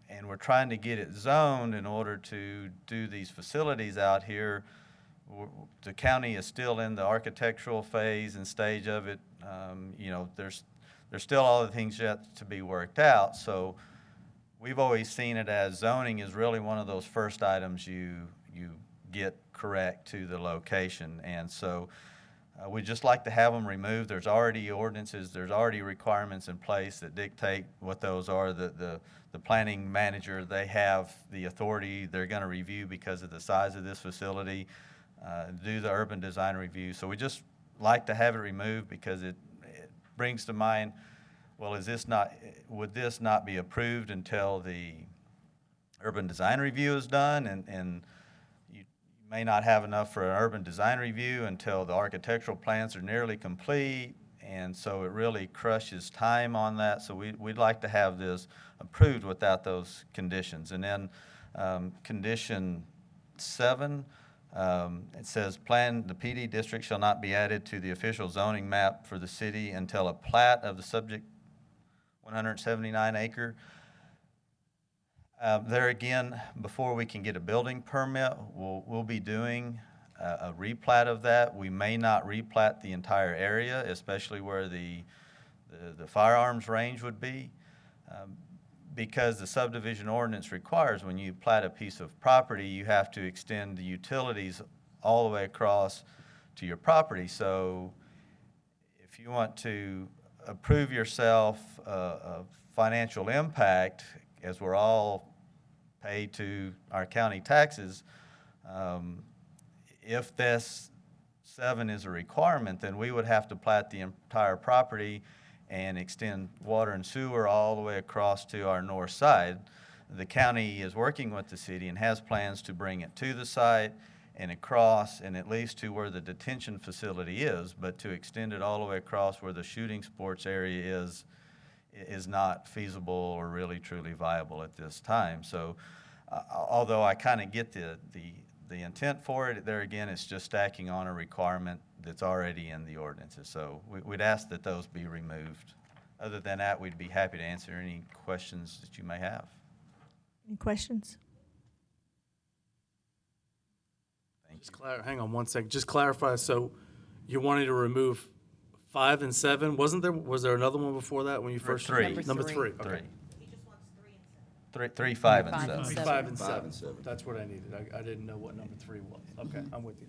Speaker 7: and we're trying to get it zoned in order to do these facilities out here, the county is still in the architectural phase and stage of it. There's still all the things yet to be worked out. So we've always seen it as zoning is really one of those first items you get correct to the location. And so we'd just like to have them removed. There's already ordinances, there's already requirements in place that dictate what those are. The planning manager, they have the authority they're going to review because of the size of this facility, do the urban design review. So we just like to have it removed because it brings to mind, well, would this not be approved until the urban design review is done? And you may not have enough for an urban design review until the architectural plans are nearly complete. And so it really crushes time on that. So we'd like to have this approved without those conditions. And then condition 7, it says, the PD district shall not be added to the official zoning map for the city until a plat of the subject 179 acre. There again, before we can get a building permit, we'll be doing a replat of that. We may not replat the entire area, especially where the firearms range would be, because the subdivision ordinance requires when you plat a piece of property, you have to extend the utilities all the way across to your property. So if you want to approve yourself a financial impact, as we're all paid to our county taxes, if this 7 is a requirement, then we would have to plat the entire property and extend water and sewer all the way across to our north side. The county is working with the city and has plans to bring it to the site and across and at least to where the detention facility is, but to extend it all the way across where the shooting sports area is not feasible or really truly viable at this time. So although I kind of get the intent for it, there again, it's just stacking on a requirement that's already in the ordinances. So we'd ask that those be removed. Other than that, we'd be happy to answer any questions that you may have.
Speaker 1: Any questions?
Speaker 7: Thank you.
Speaker 13: Hang on one second. Just clarify. So you're wanting to remove 5 and 7. Was there another one before that when you first?
Speaker 7: 3.
Speaker 13: Number 3. Okay.
Speaker 7: 3. 3, 5, and 7.
Speaker 13: 3, 5, and 7. That's what I needed. I didn't know what number 3 was. Okay, I'm with you.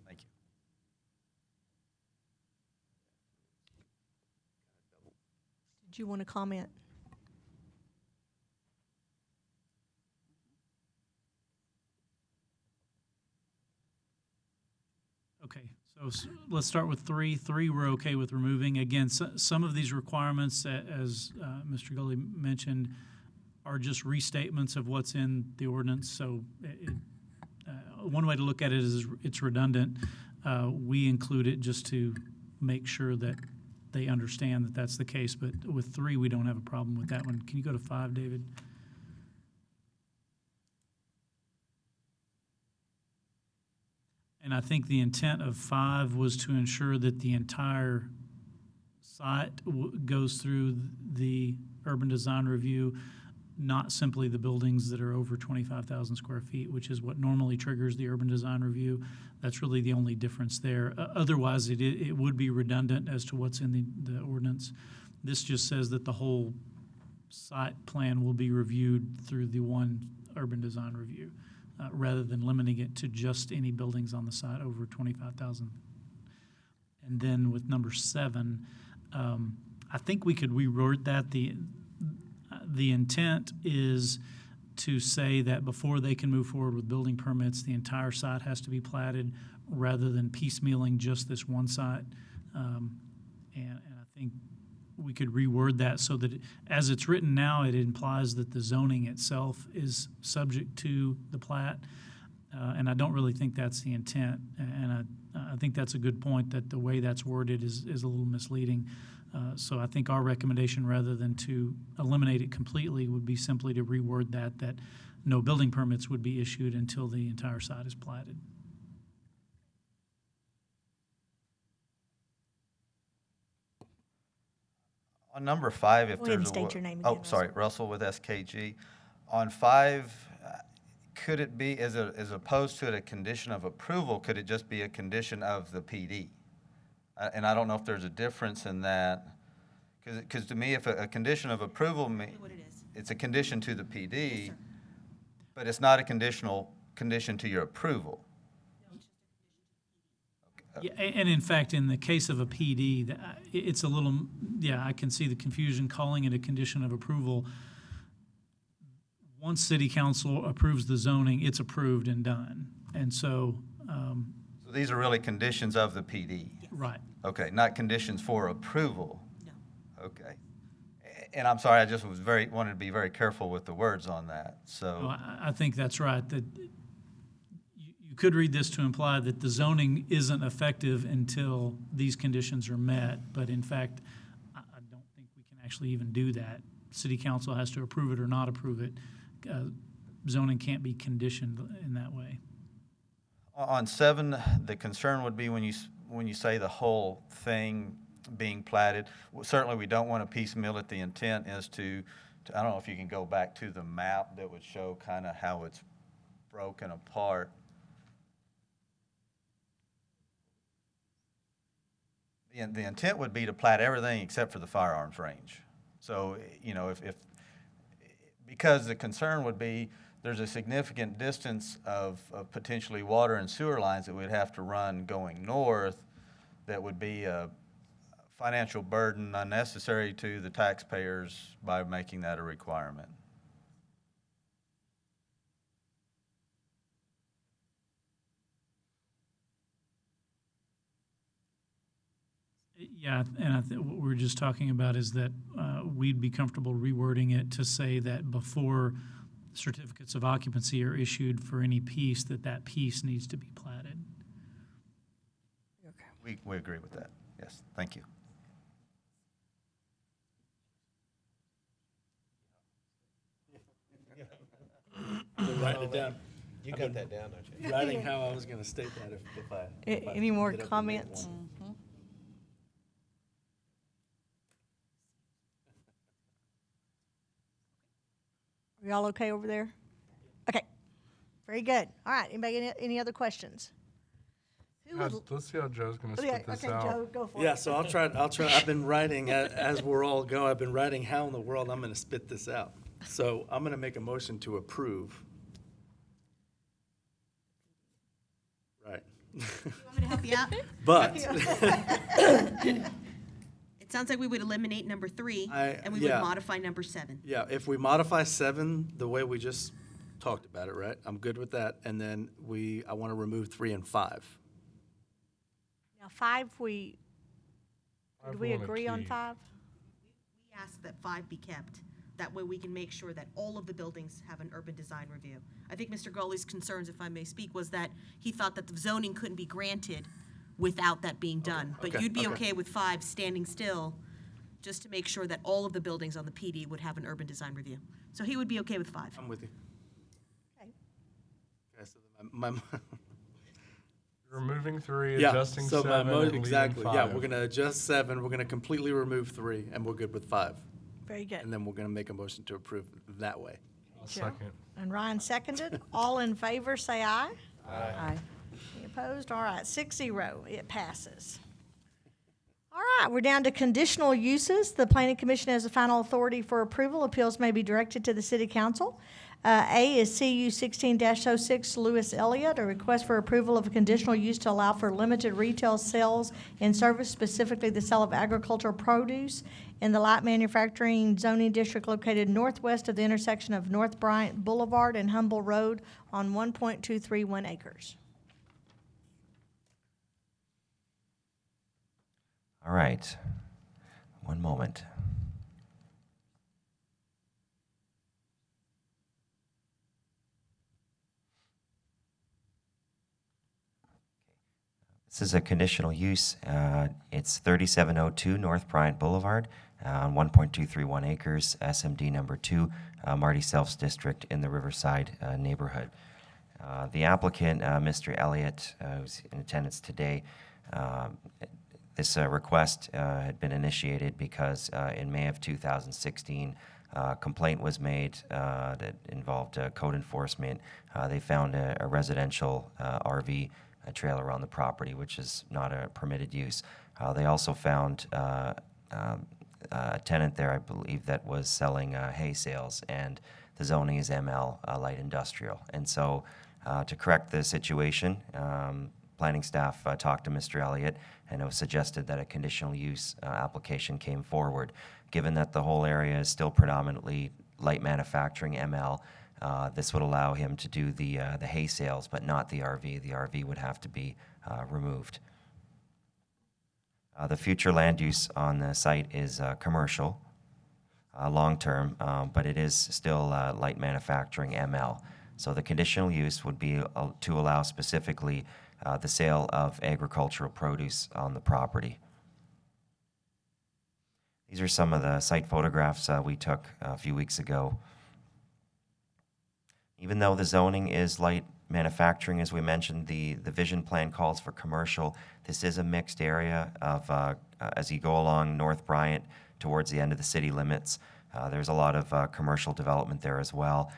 Speaker 7: Thank you.
Speaker 1: Did you want to comment?
Speaker 14: Okay, so let's start with 3. 3 we're okay with removing. Again, some of these requirements, as Mr. Gully mentioned, are just restatements of what's in the ordinance. So one way to look at it is it's redundant. We include it just to make sure that they understand that that's the case. But with 3, we don't have a problem with that one. Can you go to 5, David? And I think the intent of 5 was to ensure that the entire site goes through the urban design review, not simply the buildings that are over 25,000 square feet, which is what normally triggers the urban design review. That's really the only difference there. Otherwise, it would be redundant as to what's in the ordinance. This just says that the whole site plan will be reviewed through the one urban design review, rather than limiting it to just any buildings on the site over 25,000. And then with number 7, I think we could reword that. The intent is to say that before they can move forward with building permits, the entire site has to be platted rather than piecemealing just this one site. And I think we could reword that so that, as it's written now, it implies that the zoning itself is subject to the plat. And I don't really think that's the intent. And I think that's a good point, that the way that's worded is a little misleading. So I think our recommendation, rather than to eliminate it completely, would be simply to reword that no building permits would be issued until the entire site is platted.
Speaker 7: On number 5, if
Speaker 1: Go ahead and
Speaker 7: there's a...
Speaker 1: state your name
Speaker 7: Oh,
Speaker 1: again,
Speaker 7: sorry, Russell with SKG. On 5, could it be, as opposed to a condition of approval, could it just be a condition of the PD? And I don't know if there's a difference in that, because to me, if a condition of approval,
Speaker 9: What it is.
Speaker 7: it's a condition to the PD,
Speaker 9: Yes, sir.
Speaker 7: but it's not a condition to your approval.
Speaker 14: Yeah, and in fact, in the case of a PD, it's a little, I can see the confusion calling it a condition of approval. Once city council approves the zoning, it's approved and done. And so,
Speaker 7: So these are really conditions of the PD?
Speaker 14: right.
Speaker 7: Okay, not conditions for approval?
Speaker 9: No.
Speaker 7: Okay. And I'm sorry, I just wanted to be very careful with the words on that, so.
Speaker 14: No, I think that's right, that you could read this to imply that the zoning isn't effective until these conditions are met, but in fact, I don't think we can actually even do that. City council has to approve it or not approve it. Zoning can't be conditioned in that way.
Speaker 7: On 7, the concern would be when you say the whole thing being platted. Certainly, we don't want to piecemeal it. The intent is to I don't know if you can go back to the map that would show kind of how it's broken apart. The intent would be to plat everything except for the firearms range. So, if because the concern would be there's a significant distance of potentially water and sewer lines that we'd have to run going north that would be a financial burden unnecessary to the taxpayers by making that a requirement.
Speaker 14: Yeah, and I think what we're just talking about is that we'd be comfortable rewording it to say that before certificates of occupancy are issued for any piece, that piece needs to be platted.
Speaker 7: We agree with that. Yes, thank you.
Speaker 13: Write it down.
Speaker 8: You got that down, don't you?
Speaker 13: Writing how I was going to state that if I.
Speaker 1: Any more
Speaker 13: get up and make
Speaker 1: comments?
Speaker 13: one.
Speaker 1: Are y'all okay over there? Okay, very good. All right, anybody, any other questions? Who would-
Speaker 11: Let's see how Joe's gonna
Speaker 1: Yeah,
Speaker 11: spit this
Speaker 1: okay,
Speaker 11: out.
Speaker 1: Joe, go for it.
Speaker 13: Yeah, so I'll try, I've been writing, as we're all going, I've been writing how in the world I'm gonna spit this out. So I'm gonna make a motion to approve. Right.
Speaker 9: You want me to help you out?
Speaker 13: But,
Speaker 9: It sounds like we would eliminate number 3, and we would
Speaker 13: yeah.
Speaker 9: modify number 7.
Speaker 13: yeah, if we modify 7 the way we just talked about it, right? I'm good with that. And then I wanna remove 3 and 5.
Speaker 1: Now, 5, did we
Speaker 11: we wanna
Speaker 1: agree on
Speaker 11: keep.
Speaker 1: 5?
Speaker 9: We ask that 5 be kept. That way we can make sure that all of the buildings have an urban design review. I think Mr. Gully's concerns, if I may speak, was that he thought that the zoning couldn't be granted without that being done. But
Speaker 13: okay,
Speaker 9: you'd be
Speaker 13: okay.
Speaker 9: okay with 5 standing still, just to make sure that all of the buildings on the PD would have an urban design review. So he would be okay with 5.
Speaker 13: I'm with you.
Speaker 1: Okay.
Speaker 13: Okay, so my
Speaker 11: Removing 3,
Speaker 13: yeah,
Speaker 11: adjusting
Speaker 13: so
Speaker 11: 7, and leaving
Speaker 13: exactly. Yeah,
Speaker 11: 5.
Speaker 13: we're gonna adjust 7. We're gonna completely remove 3, and we're good with 5.
Speaker 1: Very good.
Speaker 13: And then we're gonna make a motion to approve that way.
Speaker 11: I'll
Speaker 1: Joe.
Speaker 11: second.
Speaker 1: And Ryan seconded. All in favor, say aye.
Speaker 3: Aye.
Speaker 1: Any opposed? All right, 6-0, it passes. All right, we're down to conditional uses. The Planning Commission has the final authority for approval. Appeals may be directed to the City Council. A is CU 16-06 Lewis Elliott, a request for approval of a conditional use to allow for limited retail sales and service, specifically the sale of agricultural produce in the light manufacturing zoning district located northwest of the intersection of North Bryant Boulevard and Humble Road on 1.231 acres.
Speaker 5: All right. One moment. This is a conditional use. It's 3702 North Bryant Boulevard on 1.231 acres, SMD number 2, Marty Self's district in the Riverside neighborhood. The applicant, Mr. Elliott, who's in attendance today, this request had been initiated because in May of 2016, a complaint was made that involved code enforcement. They found a residential RV trailer on the property, which is not a permitted use. They also found a tenant there, I believe, that was selling hay sales, and the zoning is ML, light industrial. And so to correct the situation, planning staff talked to Mr. Elliott, and it was suggested that a conditional use application came forward. Given that the whole area is still predominantly light manufacturing ML, this would allow him to do the hay sales, but not the RV. The RV would have to be removed. The future land use on the site is commercial, long-term, but it is still light manufacturing ML. So the conditional use would be to allow specifically the sale of agricultural produce on the property. These are some of the site photographs we took a few weeks ago. Even though the zoning is light manufacturing, as we mentioned, the vision plan calls for commercial. This is a mixed area of, as you go along North Bryant towards the end of the city limits, there's a lot of commercial development there as well.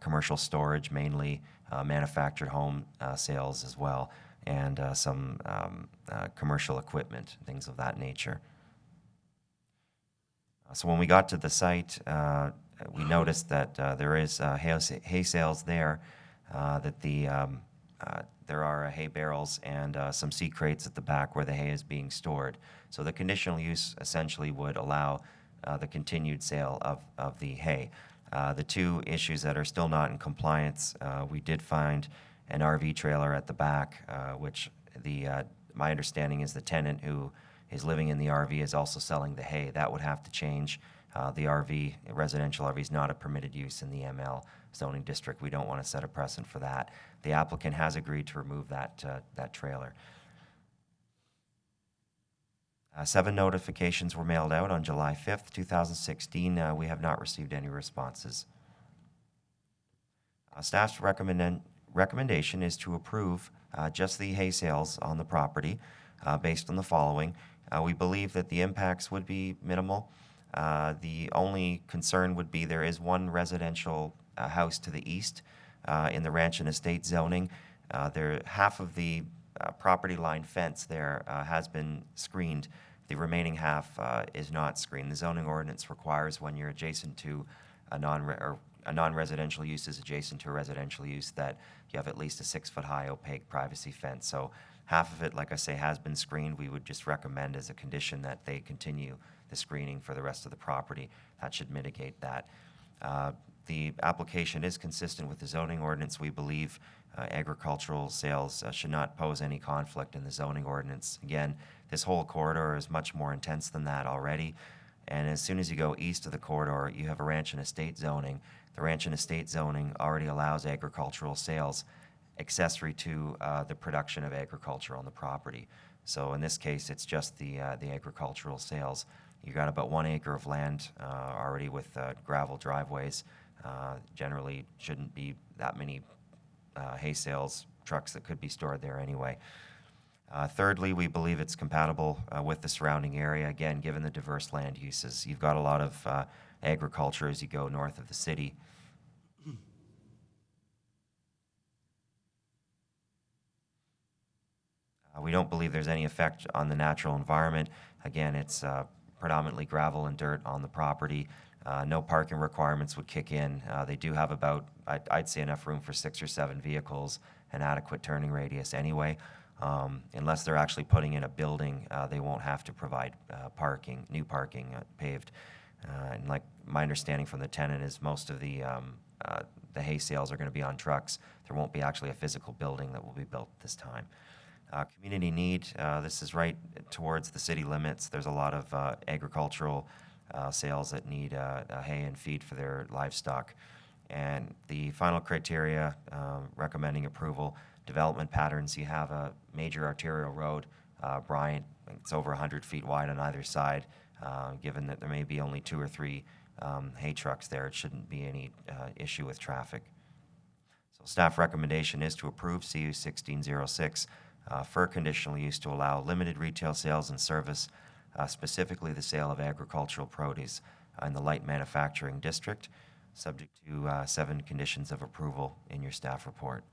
Speaker 5: Commercial storage, mainly manufactured home sales as well, and some commercial equipment, things of that nature. So when we got to the site, we noticed that there is hay sales there, that there are hay barrels and some seed crates at the back where the hay is being stored. So the conditional use essentially would allow the continued sale of the hay. The two issues that are still not in compliance, we did find an RV trailer at the back, which my understanding is the tenant who is living in the RV is also selling the hay. That would have to change. The RV, residential RV, is not a permitted use in the ML zoning district. We don't want to set a precedent for that. The applicant has agreed to remove that trailer. 7 notifications were mailed out on July 5th, 2016. We have not received any responses. Staff's recommendation is to approve just the hay sales on the property based on the following. We believe that the impacts would be minimal. The only concern would be there is one residential house to the east in the ranch and estate zoning. Half of the property line fence there has been screened. The remaining half is not screened. The zoning ordinance requires when you're adjacent to a non-residential use is adjacent to a residential use that you have at least a 6-foot-high opaque privacy fence. So half of it, like I say, has been screened. We would just recommend as a condition that they continue the screening for the rest of the property. That should mitigate that. The application is consistent with the zoning ordinance. We believe agricultural sales should not pose any conflict in the zoning ordinance. Again, this whole corridor is much more intense than that already. And as soon as you go east of the corridor, you have a ranch and estate zoning. The ranch and estate zoning already allows agricultural sales accessory to the production of agriculture on the property. So in this case, it's just the agricultural sales. You got about 1 acre of land already with gravel driveways. Generally shouldn't be that many hay sales trucks that could be stored there anyway. Thirdly, we believe it's compatible with the surrounding area, again, given the diverse land uses. You've got a lot of agriculture as you go north of the city. We don't believe there's any effect on the natural environment. Again, it's predominantly gravel and dirt on the property. No parking requirements would kick in. They do have about, I'd say, enough room for 6 or 7 vehicles, an adequate turning radius anyway. Unless they're actually putting in a building, they won't have to provide new parking paved. And like my understanding from the tenant is most of the hay sales are going to be on trucks. There won't be actually a physical building that will be built this time. Community need, this is right towards the city limits. There's a lot of agricultural sales that need hay and feed for their livestock. And the final criteria recommending approval, development patterns, you have a major arterial road, Bryant, it's over 100 feet wide on either side. Given that there may be only 2 or 3 hay trucks there, it shouldn't be any issue with traffic. So staff recommendation is to approve CU 1606 for conditional use to allow limited retail sales and service, specifically the sale of agricultural produce in the light manufacturing district, subject to 7 conditions of approval in your staff report.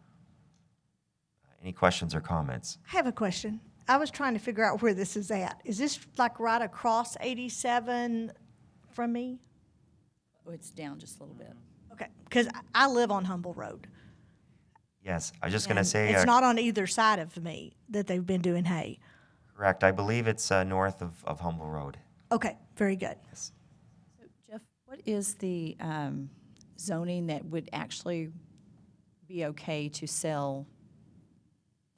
Speaker 5: Any questions or comments?
Speaker 1: I have a question. I was trying to figure out where this is at. Is this like right across 87 from me?
Speaker 3: Oh, it's down just a little bit.
Speaker 1: Okay, because I live on Humble Road.
Speaker 5: Yes, I was just going to
Speaker 1: And
Speaker 5: say.
Speaker 1: it's not on either side of me that they've been doing hay.
Speaker 5: Correct. I believe it's north of Humble Road.
Speaker 1: Okay, very good.
Speaker 5: Yes.
Speaker 3: So Jeff, what is the zoning that would actually be okay to sell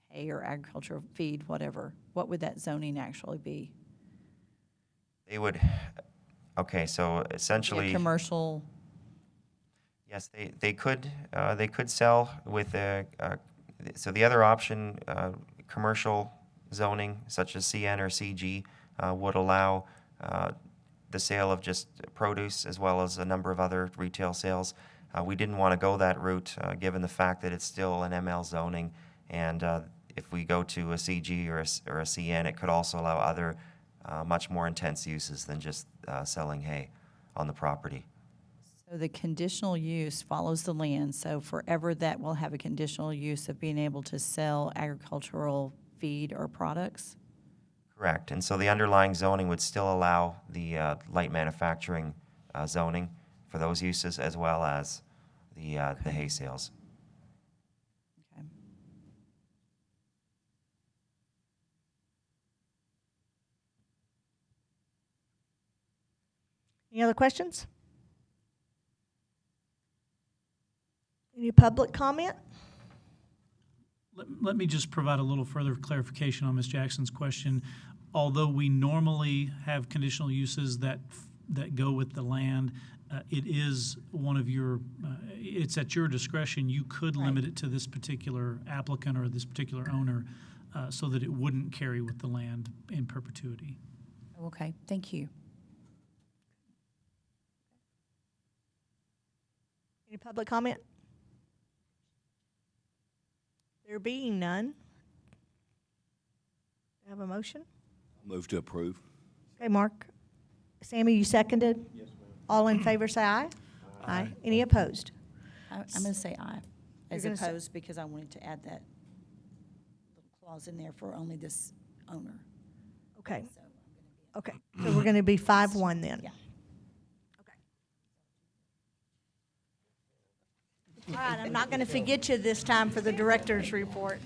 Speaker 3: hay or agricultural feed, whatever? What would that zoning actually be?
Speaker 5: They would, okay, so essentially.
Speaker 3: Commercial.
Speaker 5: Yes, they could sell with so the other option, commercial zoning such as CN or CG would allow the sale of just produce as well as a number of other retail sales. We didn't want to go that route given the fact that it's still an ML zoning, and if we go to a CG or a CN, it could also allow other much more intense uses than just selling hay on the property.
Speaker 3: So the conditional use follows the land, so forever that will have a conditional use of being able to sell agricultural feed or products?
Speaker 5: Correct. And so the underlying zoning would still allow the light manufacturing zoning for those uses as well as the hay sales.
Speaker 3: Okay.
Speaker 1: Any other questions? Any public comment?
Speaker 14: Let me just provide a little further clarification on Ms. Jackson's question. Although we normally have conditional uses that go with the land, it is one of your, it's at your discretion. You could limit it to this particular applicant or this particular owner so that it wouldn't carry with the land in perpetuity.
Speaker 3: Okay, thank you.
Speaker 1: Any public comment? There being none, do I have a motion?
Speaker 4: Move to approve.
Speaker 1: Okay, Mark. Sammy, you seconded? Yes, ma'am. All in favor, say aye. Aye. Any opposed?
Speaker 3: I'm going to say aye, as
Speaker 1: You're gonna say-
Speaker 3: opposed, because I wanted to add that little clause in there for only this owner.
Speaker 1: Okay,
Speaker 3: So I'm going to be.
Speaker 1: okay. So we're going to be 5-1 then.
Speaker 3: Yeah.
Speaker 1: All right, I'm not going to forget you this time for the director's report.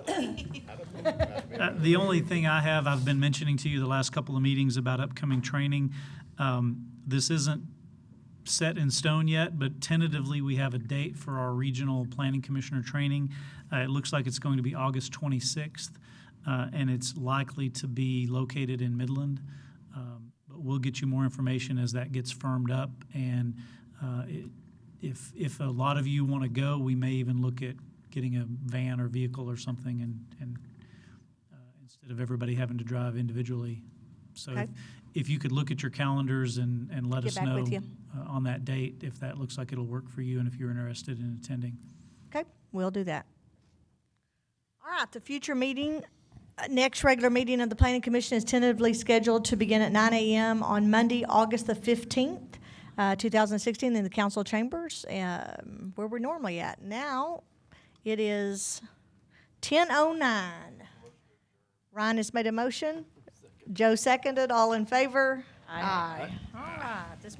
Speaker 14: The only thing I have, I've been mentioning to you the last couple of meetings about upcoming training. This isn't set in stone yet, but tentatively we have a date for our regional planning commissioner training. It looks like it's going to be August 26th, and it's likely to be located in Midland. But we'll get you more information as that gets firmed up. And if a lot of you want to go, we may even look at getting a van or vehicle or something, and instead of everybody having to drive individually. So
Speaker 1: Okay.
Speaker 14: if you could look at your calendars and let
Speaker 1: Get
Speaker 14: us
Speaker 1: back
Speaker 14: know
Speaker 1: with you.
Speaker 14: on that date if that looks like it'll work for you and if you're interested in attending.
Speaker 1: Okay, we'll do that. All right, the future meeting, next regular meeting of the Planning Commission is tentatively scheduled to begin at 9 a.m. on Monday, August the 15th, 2016, in the council chambers, where we're normally at. Now, it is 10:09. Ryan has made a motion. Joe seconded. All in favor? Aye. All right. This